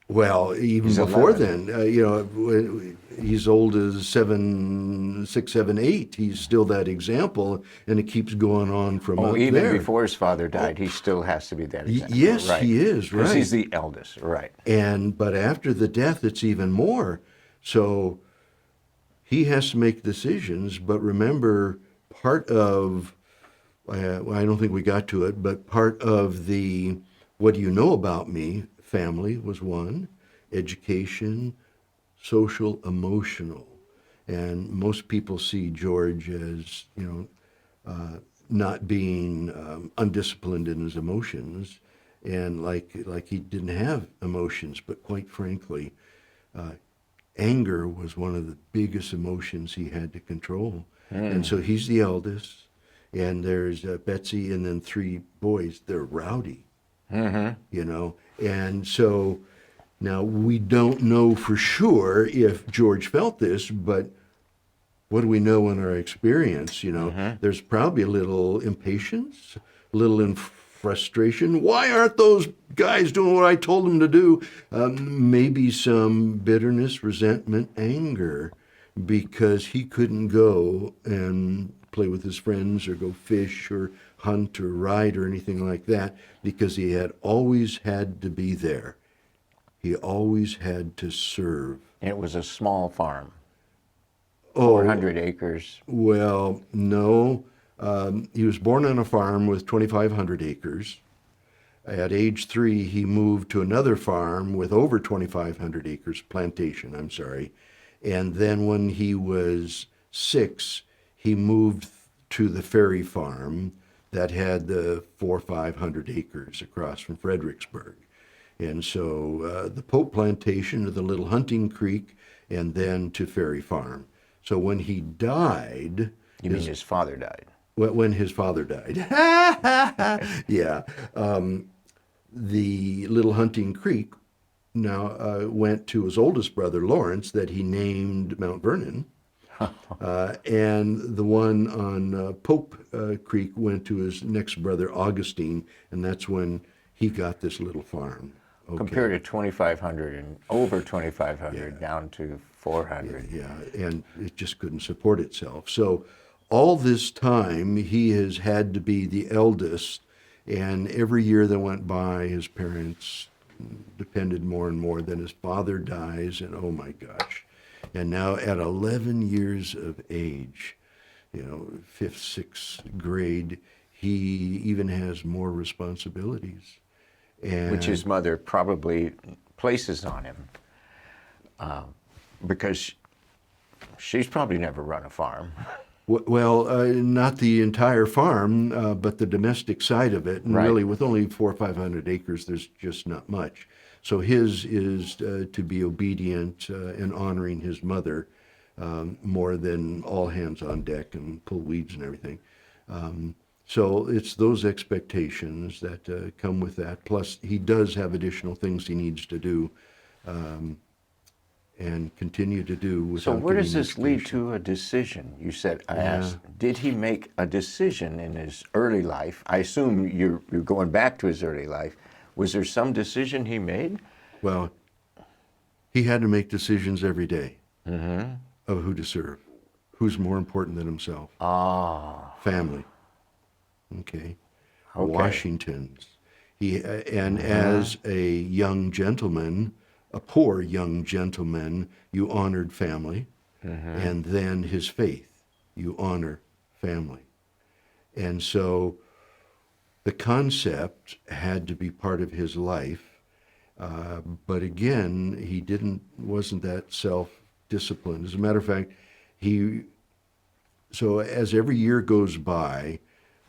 Well, even He's before 11. then, he's old as 6, 7, 8. He's still that example, and it keeps going on from up Even there. before his father died, he still has to be that example. Yes, right. he is, right. Because he's the eldest, right. But after the death, it's even more. So he has to make decisions. But remember, part of, I don't think we got to it, but part of the "what do you know about me" family was one, education, social, emotional. And most people see George as, not being undisciplined in his emotions, and like he didn't have emotions. But quite frankly, anger was one of the biggest emotions he had to control. And so he's the eldest, and there's Betsy, and then 3 boys. They're rowdy, and so now we don't know for sure if George felt this, but what do we know in our experience? There's probably a little impatience, a little frustration. Why aren't those guys doing what I told them to do? Maybe some bitterness, resentment, anger, because he couldn't go and play with his friends or go fish or hunt or ride or anything like that, because he had always had to be there. He always had to serve. It was a small farm. 400 acres. Well, no. He was born on a farm with 2,500 acres. At age 3, he moved to another farm with over 2,500 acres, plantation, I'm sorry. And then when he was 6, he moved to the Ferry Farm that had the 400 or 500 acres across from Fredericksburg. And so the Pope Plantation to the Little Hunting Creek, and then to Ferry Farm. So when he died... You mean his father died? when his father died. Yeah. The little Hunting Creek now went to his oldest brother, Lawrence, that he named Mount Vernon. And the one on Pope Creek went to his next brother, Augustine, and that's when he got this little farm. Okay. Compared to 2,500 and over 2,500 down to 400. Yeah, and it just couldn't support itself. So all this time, he has had to be the eldest, and every year that went by, his parents depended more and more. Then his father dies, and oh my gosh. And now at 11 years of age, fifth, sixth grade, he even has more responsibilities. And Which his mother probably places on him because she's probably never run a farm. Well, not the entire farm, but the domestic side of it. And Right. really, with only 400 or 500 acres, there's just not much. So his is to be obedient and honoring his mother more than all hands on deck and pull weeds and everything. So it's those expectations that come with that. Plus, he does have additional things he needs to do and continue to do without So where does getting this lead education. to a decision? You said, I asked, did he make a decision in his early life? I assume you're going back to his early life. Was there some decision he made? Well, he had to make decisions every day of who to serve, who's more important than himself. Family. Okay. Washington's. And as a young gentleman, a poor young gentleman, you honored family, and then his faith, you honor family. And so the concept had to be part of his life, but again, he wasn't that self-disciplined. As a matter of fact, so as every year goes by,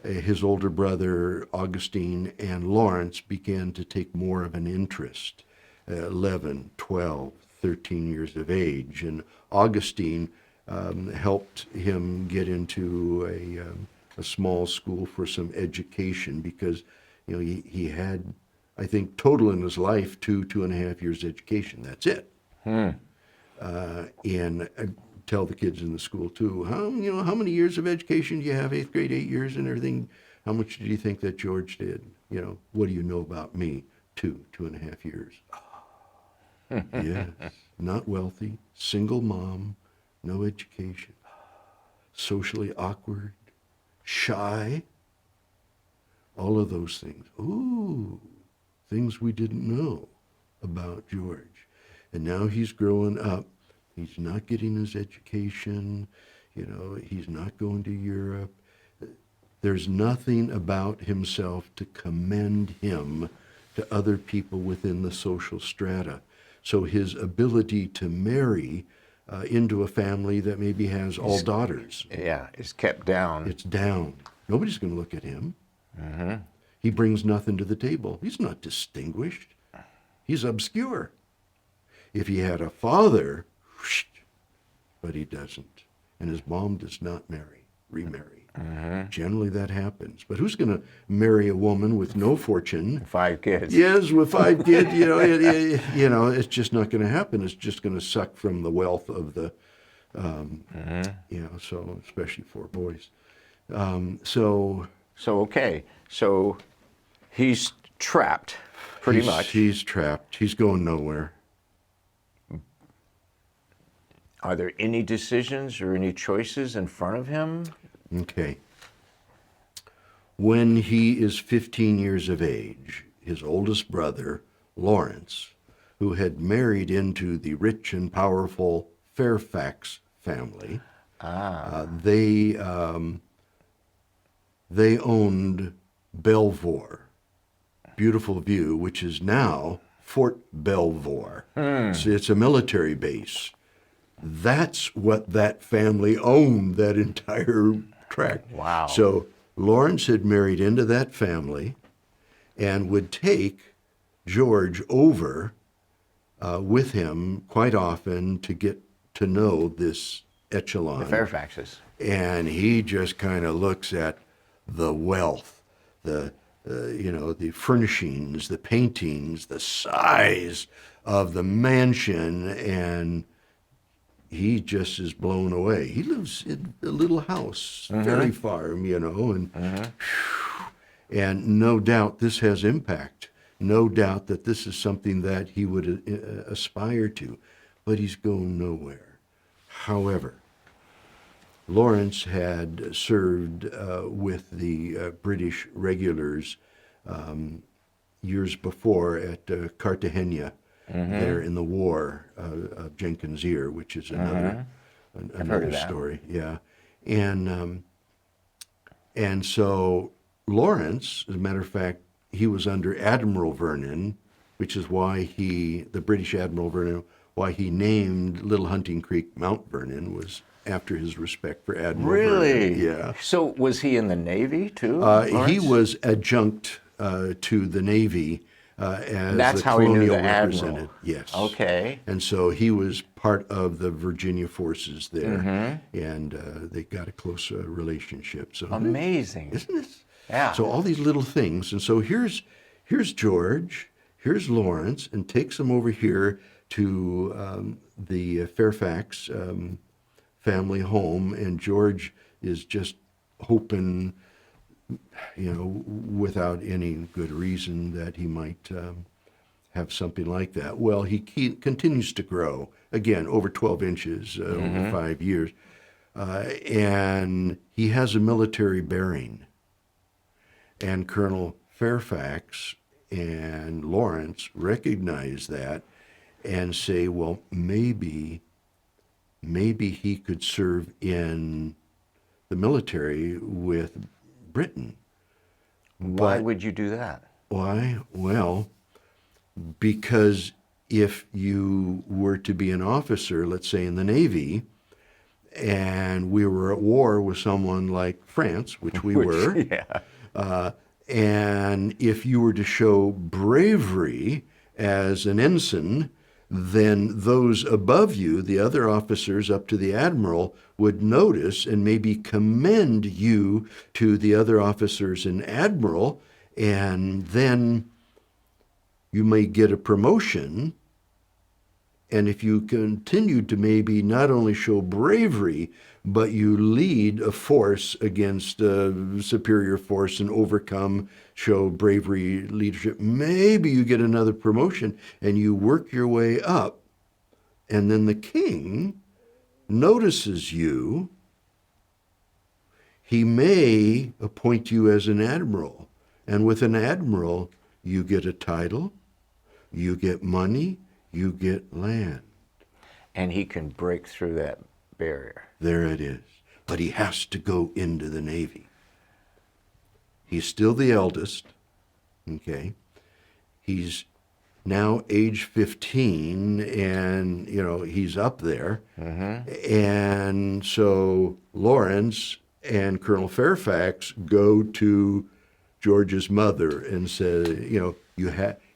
his older brother, Augustine, and Lawrence began to take more of an interest, 11, 12, 13 years of age. And Augustine helped him get into a small school for some education because, he had, I think, total in his life, 2.5 years education. That's it. And I tell the kids in the school too, how many years of education do you have? 8th grade, 8 years and everything. How much did you think that George did? What do you know about me? 2.5 years. Yes, not wealthy, single mom, no education, socially awkward, shy, all of those things. Ooh, things we didn't know about George. And now he's growing up. He's not getting his education. He's not going to Europe. There's nothing about himself to commend him to other people within the social strata. So his ability to marry into a family that maybe has all daughters, It's kept down. it's down. Nobody's going to look at him. He brings nothing to the table. He's not distinguished. He's obscure. If he had a father, but he doesn't. And his mom does not remarry. Generally that happens. But who's going to marry a woman with no fortune? 5 kids. Yes, with 5 kids, it's just not going to happen. It's just going to suck from the wealth of the, so especially for boys. So he's trapped, pretty much. He's trapped. He's going nowhere. Are there any decisions or any choices in front of him? Okay. When he is 15 years of age, his oldest brother, Lawrence, who had married into the rich and powerful Fairfax family, they owned Belvoir, beautiful view, which is now Fort Belvoir. So it's a military base. That's what that family owned, that entire tract. Wow. So Lawrence had married into that family and would take George over with him quite often to get to know this echelon. The Fairfaxes. and he just kind of looks at the wealth, the the furnishings, the paintings, the size of the mansion, and he just is blown away. He lives in a little house, fairy farm, and no doubt this has impact. No doubt that this is something that he would aspire to, but he's going nowhere. However, Lawrence had served with the British regulars years before at Cartagena, there in the War of Jenkins' Ear, which is another story. Yeah, and so Lawrence, as a matter of fact, he was under Admiral Vernon, which is why the British Admiral Vernon, why he named Little Hunting Creek Mount Vernon, was after his respect for Admiral Really? Vernon. Yeah. So was he in the Navy too? He Lawrence? was adjunct to the Navy as That's the how he knew colonial the admiral. representative. Yes. Okay. And so he was part of the Virginia forces there, Mm-hmm. and they got a close relationship. So Amazing. isn't this? Yeah. So all these little things, and so here's George, here's Lawrence, and takes them over here to the Fairfax family home, and George is just hoping, without any good reason, that he might have something like that. Well, he continues to grow, again, over 12 inches over 5 years, and he has a military bearing. And Colonel Fairfax and Lawrence recognize that and say, well, maybe he could serve in the military with Britain. Why would you do that? Why? Well, because if you were to be an officer, let's say in the Navy, and we were at war with someone like France, which we were, Yeah. and if you were to show bravery as an ensign, then those above you, the other officers up to the admiral, would notice and maybe commend you to the other officers and admiral, and then you may get a promotion. And if you continue to maybe not only show bravery, but you lead a force against a superior force and overcome, show bravery, leadership, maybe you get another promotion and you work your way up. And then the king notices you. He may appoint you as an admiral. And with an admiral, you get a title, you get money, you get land. And he can break through that barrier. There it is. But he has to go into the Navy. He's still the eldest, okay? He's now age 15, and, he's up there. And so Lawrence and Colonel Fairfax go to George's mother and say,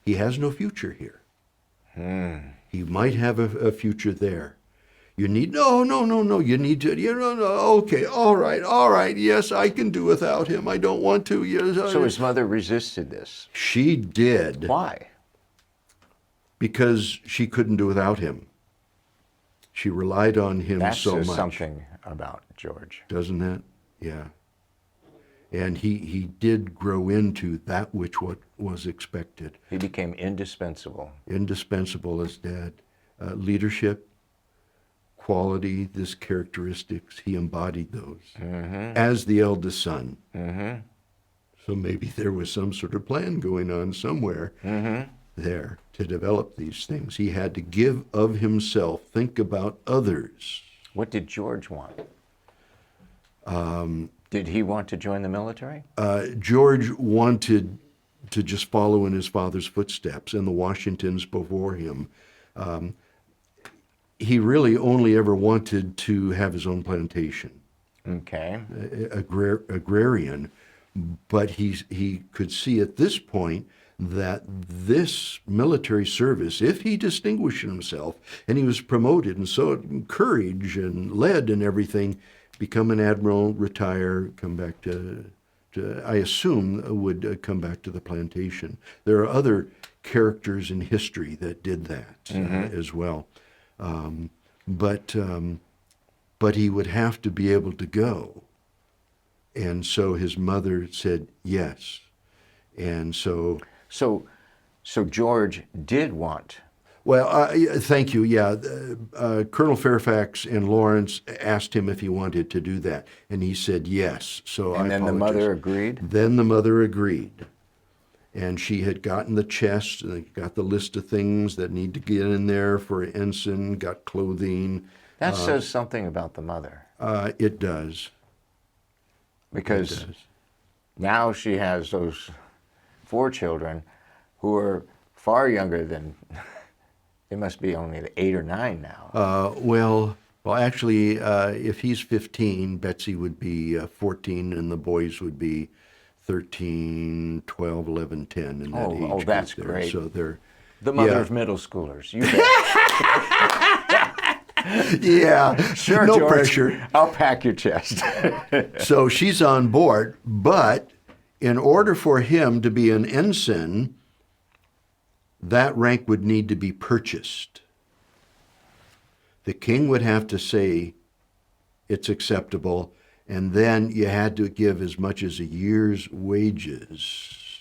he has no future here. He might have a future there. You need, no, you need to, okay, all right, yes, I can do without him. I don't want to. Yes, So his mother resisted this. She did. Why? Because she couldn't do without him. She relied on him That so says much. something about George. Doesn't that? Yeah. And he did grow into that which was expected. He became indispensable. Indispensable as dad. Leadership, quality, this characteristics, he embodied those as the eldest son. So maybe there was some sort of plan going on somewhere there to develop these things. He had to give of himself, think about others. What did George want? Did he want to join the military? George wanted to just follow in his father's footsteps and the Washingtons before him. He really only ever wanted to have his own plantation. Okay. Agrarian, but he could see at this point that this military service, if he distinguished himself and he was promoted and so courage and led and everything, become an admiral, retire, come back to I assume would come back to the plantation. There are other characters in history that did that as well. But he would have to be able to go. And so his mother said yes. And so... So George did want... Well, thank you. Yeah, Colonel Fairfax and Lawrence asked him if he wanted to do that, and he said yes. So And then the mother agreed? Then the mother agreed. And she had gotten the chest, and got the list of things that need to get in there for an ensign, got clothing. That says something about the mother. It does. Because now she has those 4 children who are far younger than... They must be only 8 or 9 now. Well, actually, if he's 15, Betsy would be 14, and the boys would be 13, 12, 11, 10 in that age Oh, group that's there. great. So they're The mother of middle schoolers. You bet. yeah, Sure, no George. pressure. I'll pack your chest. So she's on board, but in order for him to be an ensign, that rank would need to be purchased. The king would have to say it's acceptable, and then you had to give as much as a year's wages.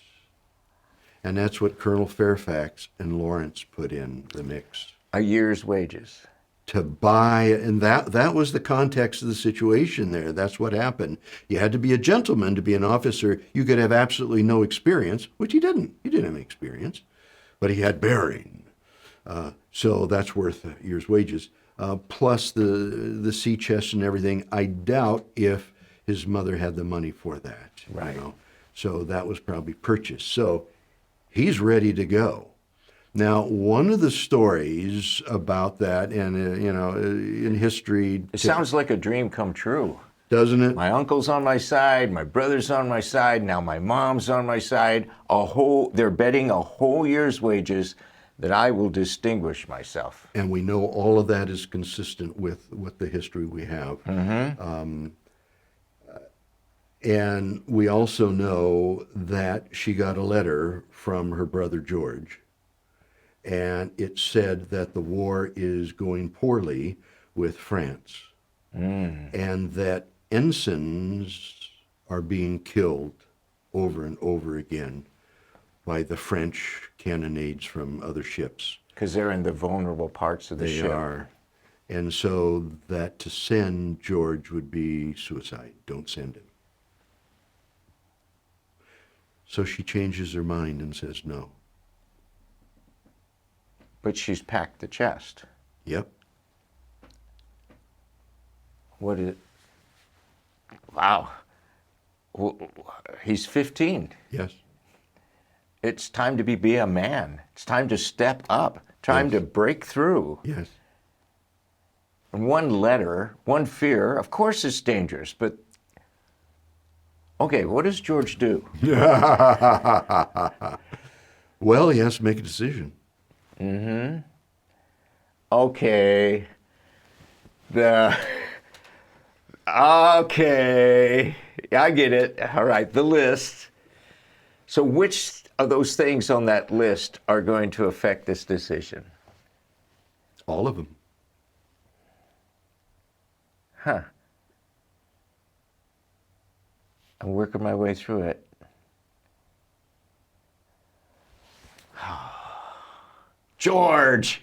And that's what Colonel Fairfax and Lawrence put in the mix. A year's wages. To buy, and that was the context of the situation there. That's what happened. You had to be a gentleman to be an officer. You could have absolutely no experience, which he didn't. He didn't have any experience. But he had bearing. So that's worth a year's wages. Plus the sea chest and everything. I doubt if his mother had the money for that. Right. So that was probably purchased. So he's ready to go. Now, one of the stories about that, and in history... It sounds like a dream come true. Doesn't it? My uncle's on my side, my brother's on my side, now my mom's on my side. They're betting a whole year's wages that I will distinguish myself. And we know all of that is consistent with the history we have. And we also know that she got a letter from her brother George, and it said that the war is going poorly with France, and that ensigns are being killed over and over again by the French cannonades from other ships. Because they're in the vulnerable parts of the ship. They are. And so that to send George would be suicide. Don't send him. So she changes her mind and says no. But she's packed the chest. Yep. What is it? Wow. He's 15. Yes. It's time to be a man. It's time to step up. Time to break through. Yes. And one letter, one fear, of course it's dangerous, but okay, what does George do? Well, he has to make a decision. Okay. Okay. I get it. All right, the list. So which of those things on that list are going to affect this decision? All of them. Huh. I'm working my way through it. George!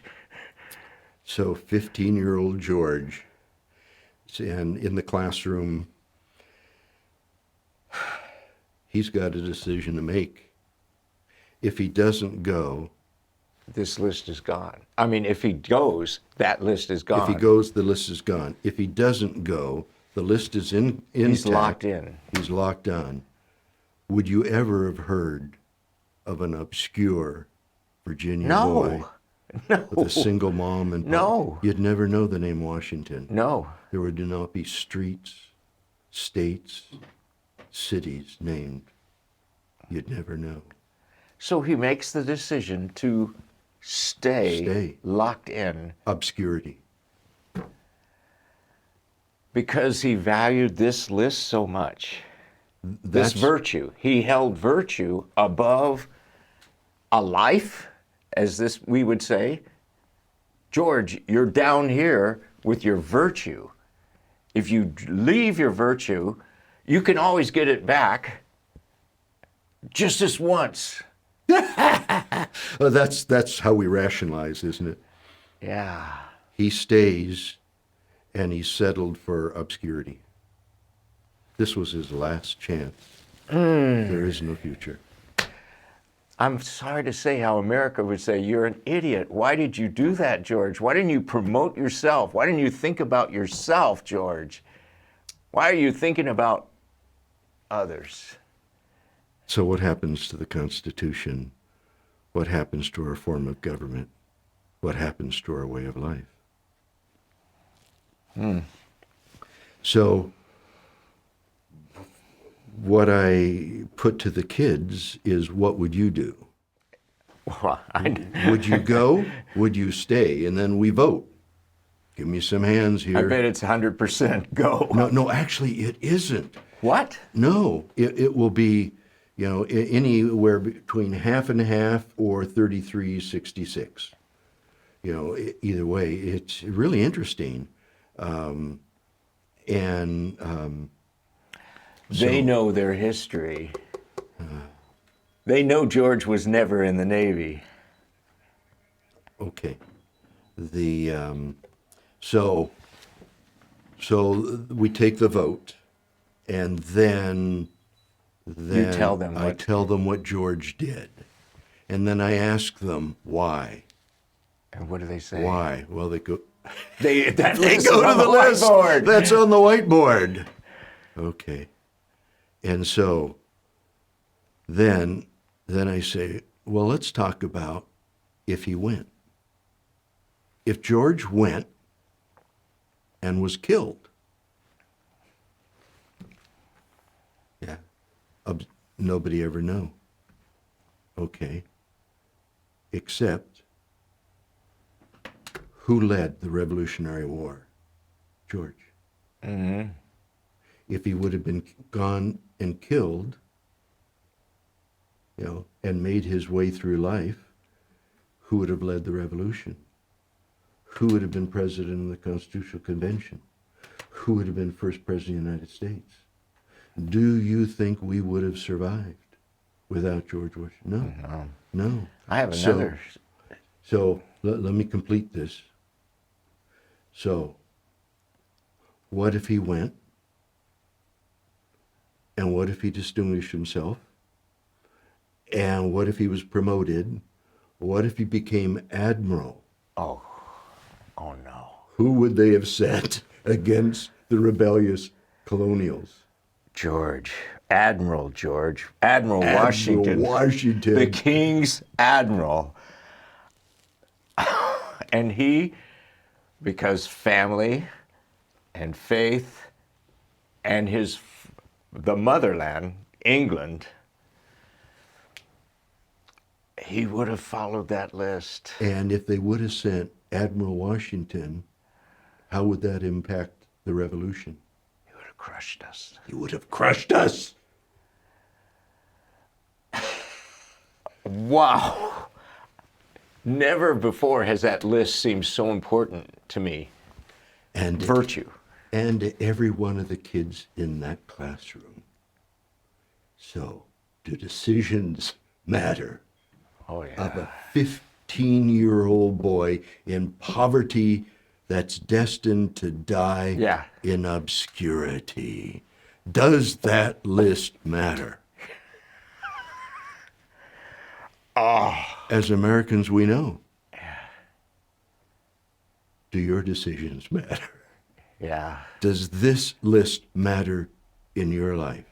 So 15-year-old George, and in the classroom, he's got a decision to make. If he doesn't go... This list is gone. I mean, if he goes, that list is gone. If he goes, the list is gone. If he doesn't go, the list is intact. He's locked in. He's locked on. Would you ever have heard of an obscure Virginia boy with a single mom and pop? No. You'd never know the name Washington. No. There would not be streets, states, cities named. You'd never know. So he makes the decision to stay locked in. Obscurity. Because he valued this list so much. This That's virtue. He held virtue above a life, as this we would say. George, you're down here with your virtue. If you leave your virtue, you can always get it back just this once. that's how we rationalize, isn't it? Yeah. He stays, and he's settled for obscurity. This was his last chance. There is no future. I'm sorry to say how America would say, you're an idiot. Why did you do that, George? Why didn't you promote yourself? Why didn't you think about yourself, George? Why are you thinking about others? So what happens to the Constitution? What happens to our form of government? What happens to our way of life? So what I put to the kids is, what would you do? Well, Would you go? Would you stay? And then we vote. Give me some hands here. I bet it's 100% go. No, actually, it isn't. What? No, it will be, anywhere between half and half or 33-66. Either way, it's really interesting. They know their history. They know George was never in the Navy. Okay. So we take the vote, and then You tell them I what. tell them what George did, and then I ask them why. And what do they say? Why? Well, they go. They They list go is to on the list. whiteboard. That's on the whiteboard. Okay. And so then I say, well, let's talk about if he went. If George went and was killed, yeah, nobody ever know. Okay. Except, who led the Revolutionary War? George. Mm-hmm. If he would have been gone and killed, and made his way through life, who would have led the revolution? Who would have been president of the Constitutional Convention? Who would have been first president of the United States? Do you think we would have survived without George Washington? No. I have another. So let me complete this. So, what if he went? And what if he distinguished himself? And what if he was promoted? What if he became admiral? Oh no. Who would they have sent against the rebellious colonials? George. Admiral George. Admiral Washington. Washington. The King's Admiral. And he, because family and faith and the motherland, England, he would have followed that list. And if they would have sent Admiral Washington, how would that impact the revolution? He would have crushed us. He would have crushed us. Wow. Never before has that list seemed so important to me. And Virtue. And to every one of the kids in that classroom. So, do decisions matter? Oh, Of yeah. a 15-year-old boy in poverty that's destined to die Yeah. in obscurity. Does that list matter? As Americans, we know. Do your decisions matter? Yeah. Does this list matter in your life?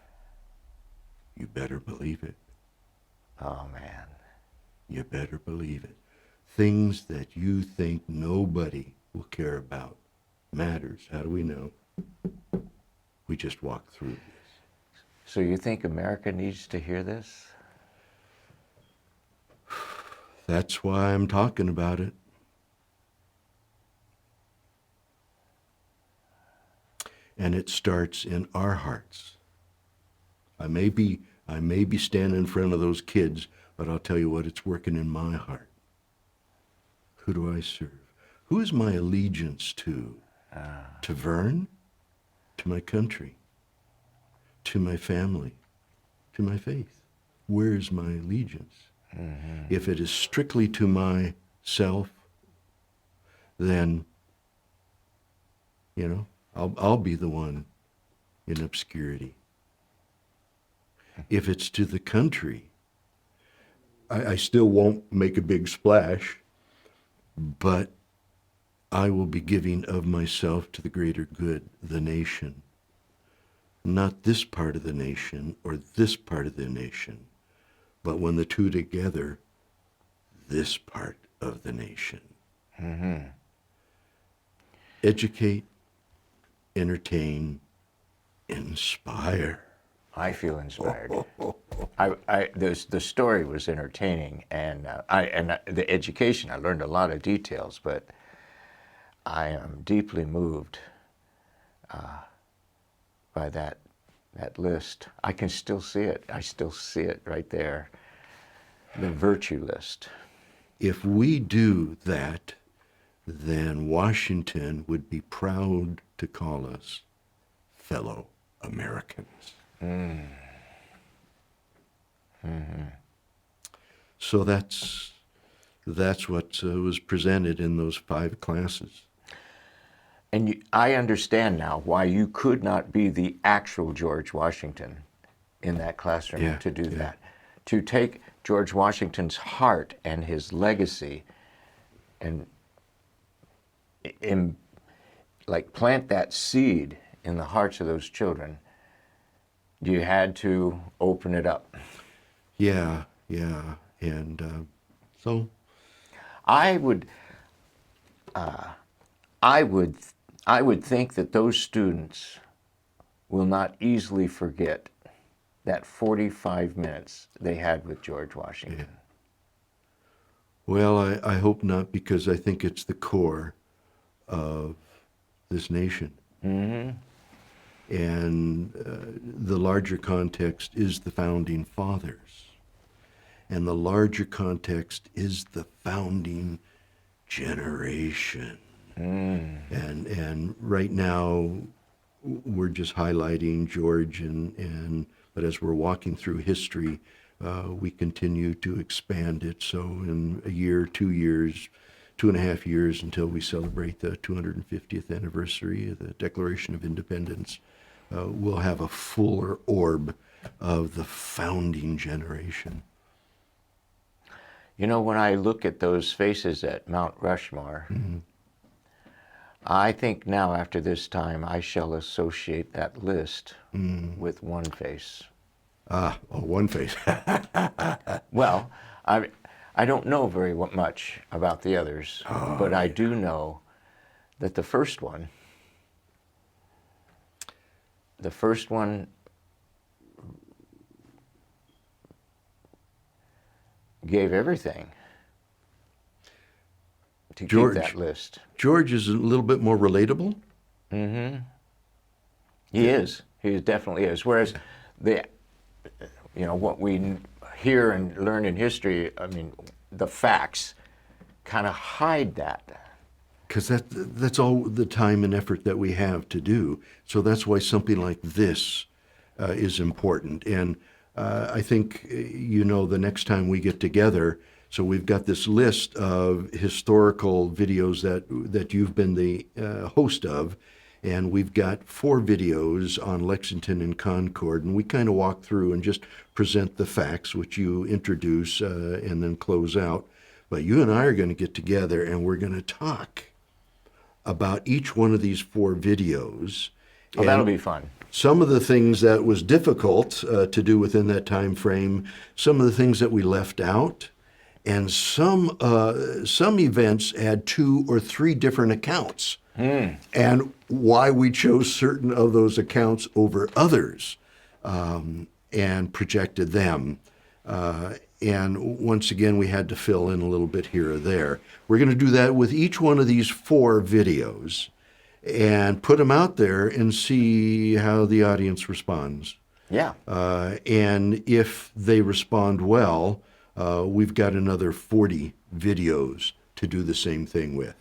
You better believe it. Oh, man. You better believe it. Things that you think nobody will care about matters. How do we know? We just walk through this. So you think America needs to hear this? That's why I'm talking about it. it starts in our hearts. I may be standing in front of those kids, but I'll tell you what, it's working in my heart. Who do I serve? Who is my allegiance to? To Vern? To my country? To my family? To my faith? Where is my allegiance? If it is strictly to myself, then, I'll be the one in obscurity. If it's to the country, I still won't make a big splash, but I will be giving of myself to the greater good, the nation. Not this part of the nation or this part of the nation, but when the two together, this part of the nation. Educate, entertain, inspire. I feel inspired. The story was entertaining, and the education, I learned a lot of details, but I am deeply moved by that list. I can still see it. I still see it right there. The virtue list. If we do that, then Washington would be proud to call us fellow Americans. So that's what was presented in those 5 classes. And I understand now why you could not be the actual George Washington in that classroom to do that. To take George Washington's heart and his legacy and like plant that seed in the hearts of those children, you had to open it up. Yeah. And so I would think that those students will not easily forget that 45 minutes they had with George Washington. Yeah. Well, I hope not, because I think it's the core of this nation. And the larger context is the founding fathers. And the larger context is the founding generation. And right now, we're just highlighting George, but as we're walking through history, we continue to expand it. So in a year, 2 years, 2.5 years until we celebrate the 250th anniversary of the Declaration of Independence, we'll have a fuller orb of the founding generation. You know, when I look at those faces at Mount Rushmore, I think now after this time I shall associate that list with one face. One face. Well, I don't know very much about the others, but I do know that the first one gave everything to keep that list. George is a little bit more relatable. He is. He definitely is. Whereas what we hear and learn in history, I mean, the facts kind of hide that. Because that's all the time and effort that we have to do. So that's why something like this is important. And I think, the next time we get together, so we've got this list of historical videos that you've been the host of, and we've got 4 videos on Lexington and Concord, and we kind of walk through and just present the facts, which you introduce and then close out. But you and I are going to get together, and we're going to talk about each one of these 4 videos. Oh, that'll be fun. Some of the things that was difficult to do within that time frame, some of the things that we left out, and some events had 2 or 3 different accounts, and why we chose certain of those accounts over others, and projected them. And once again, we had to fill in a little bit here or there. We're going to do that with each one of these 4 videos. and put them out there and see how the audience responds. Yeah. And if they respond well, we've got another 40 videos to do the same thing with.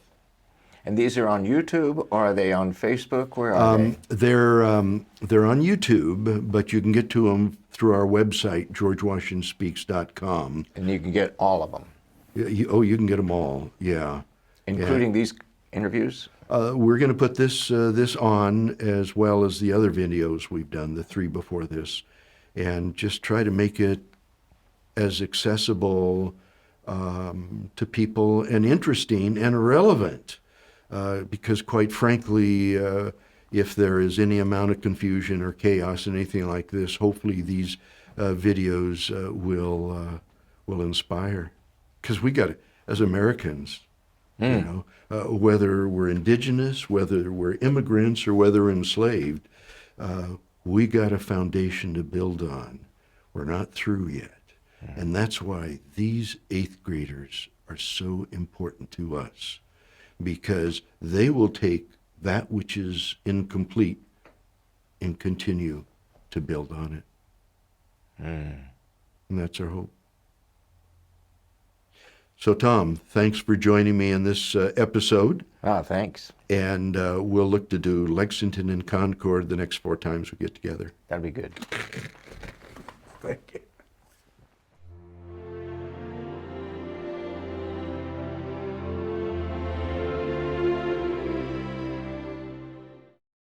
And these are on YouTube, or are they on Facebook? Where are they? They're on YouTube, but you can get to them through our website, georgewashingtonspeaks.com. And you can get all of them, You can get them all, yeah. including these interviews? We're going to put this on as well as the other videos we've done, the 3 before this, and just try to make it as accessible to people and interesting and relevant. Because quite frankly, if there is any amount of confusion or chaos and anything like this, hopefully these videos will inspire. Because we got to, as Americans, you know, whether we're indigenous, whether we're immigrants, or whether we're enslaved, we got a foundation to build on. We're not through yet. And that's why these 8th graders are so important to us, because they will take that which is incomplete and continue to build on it. And that's our hope. So, Tom, thanks for joining me in this episode. Thanks. And we'll look to do Lexington and Concord the next 4 times we get together. That'd be good. Thank you.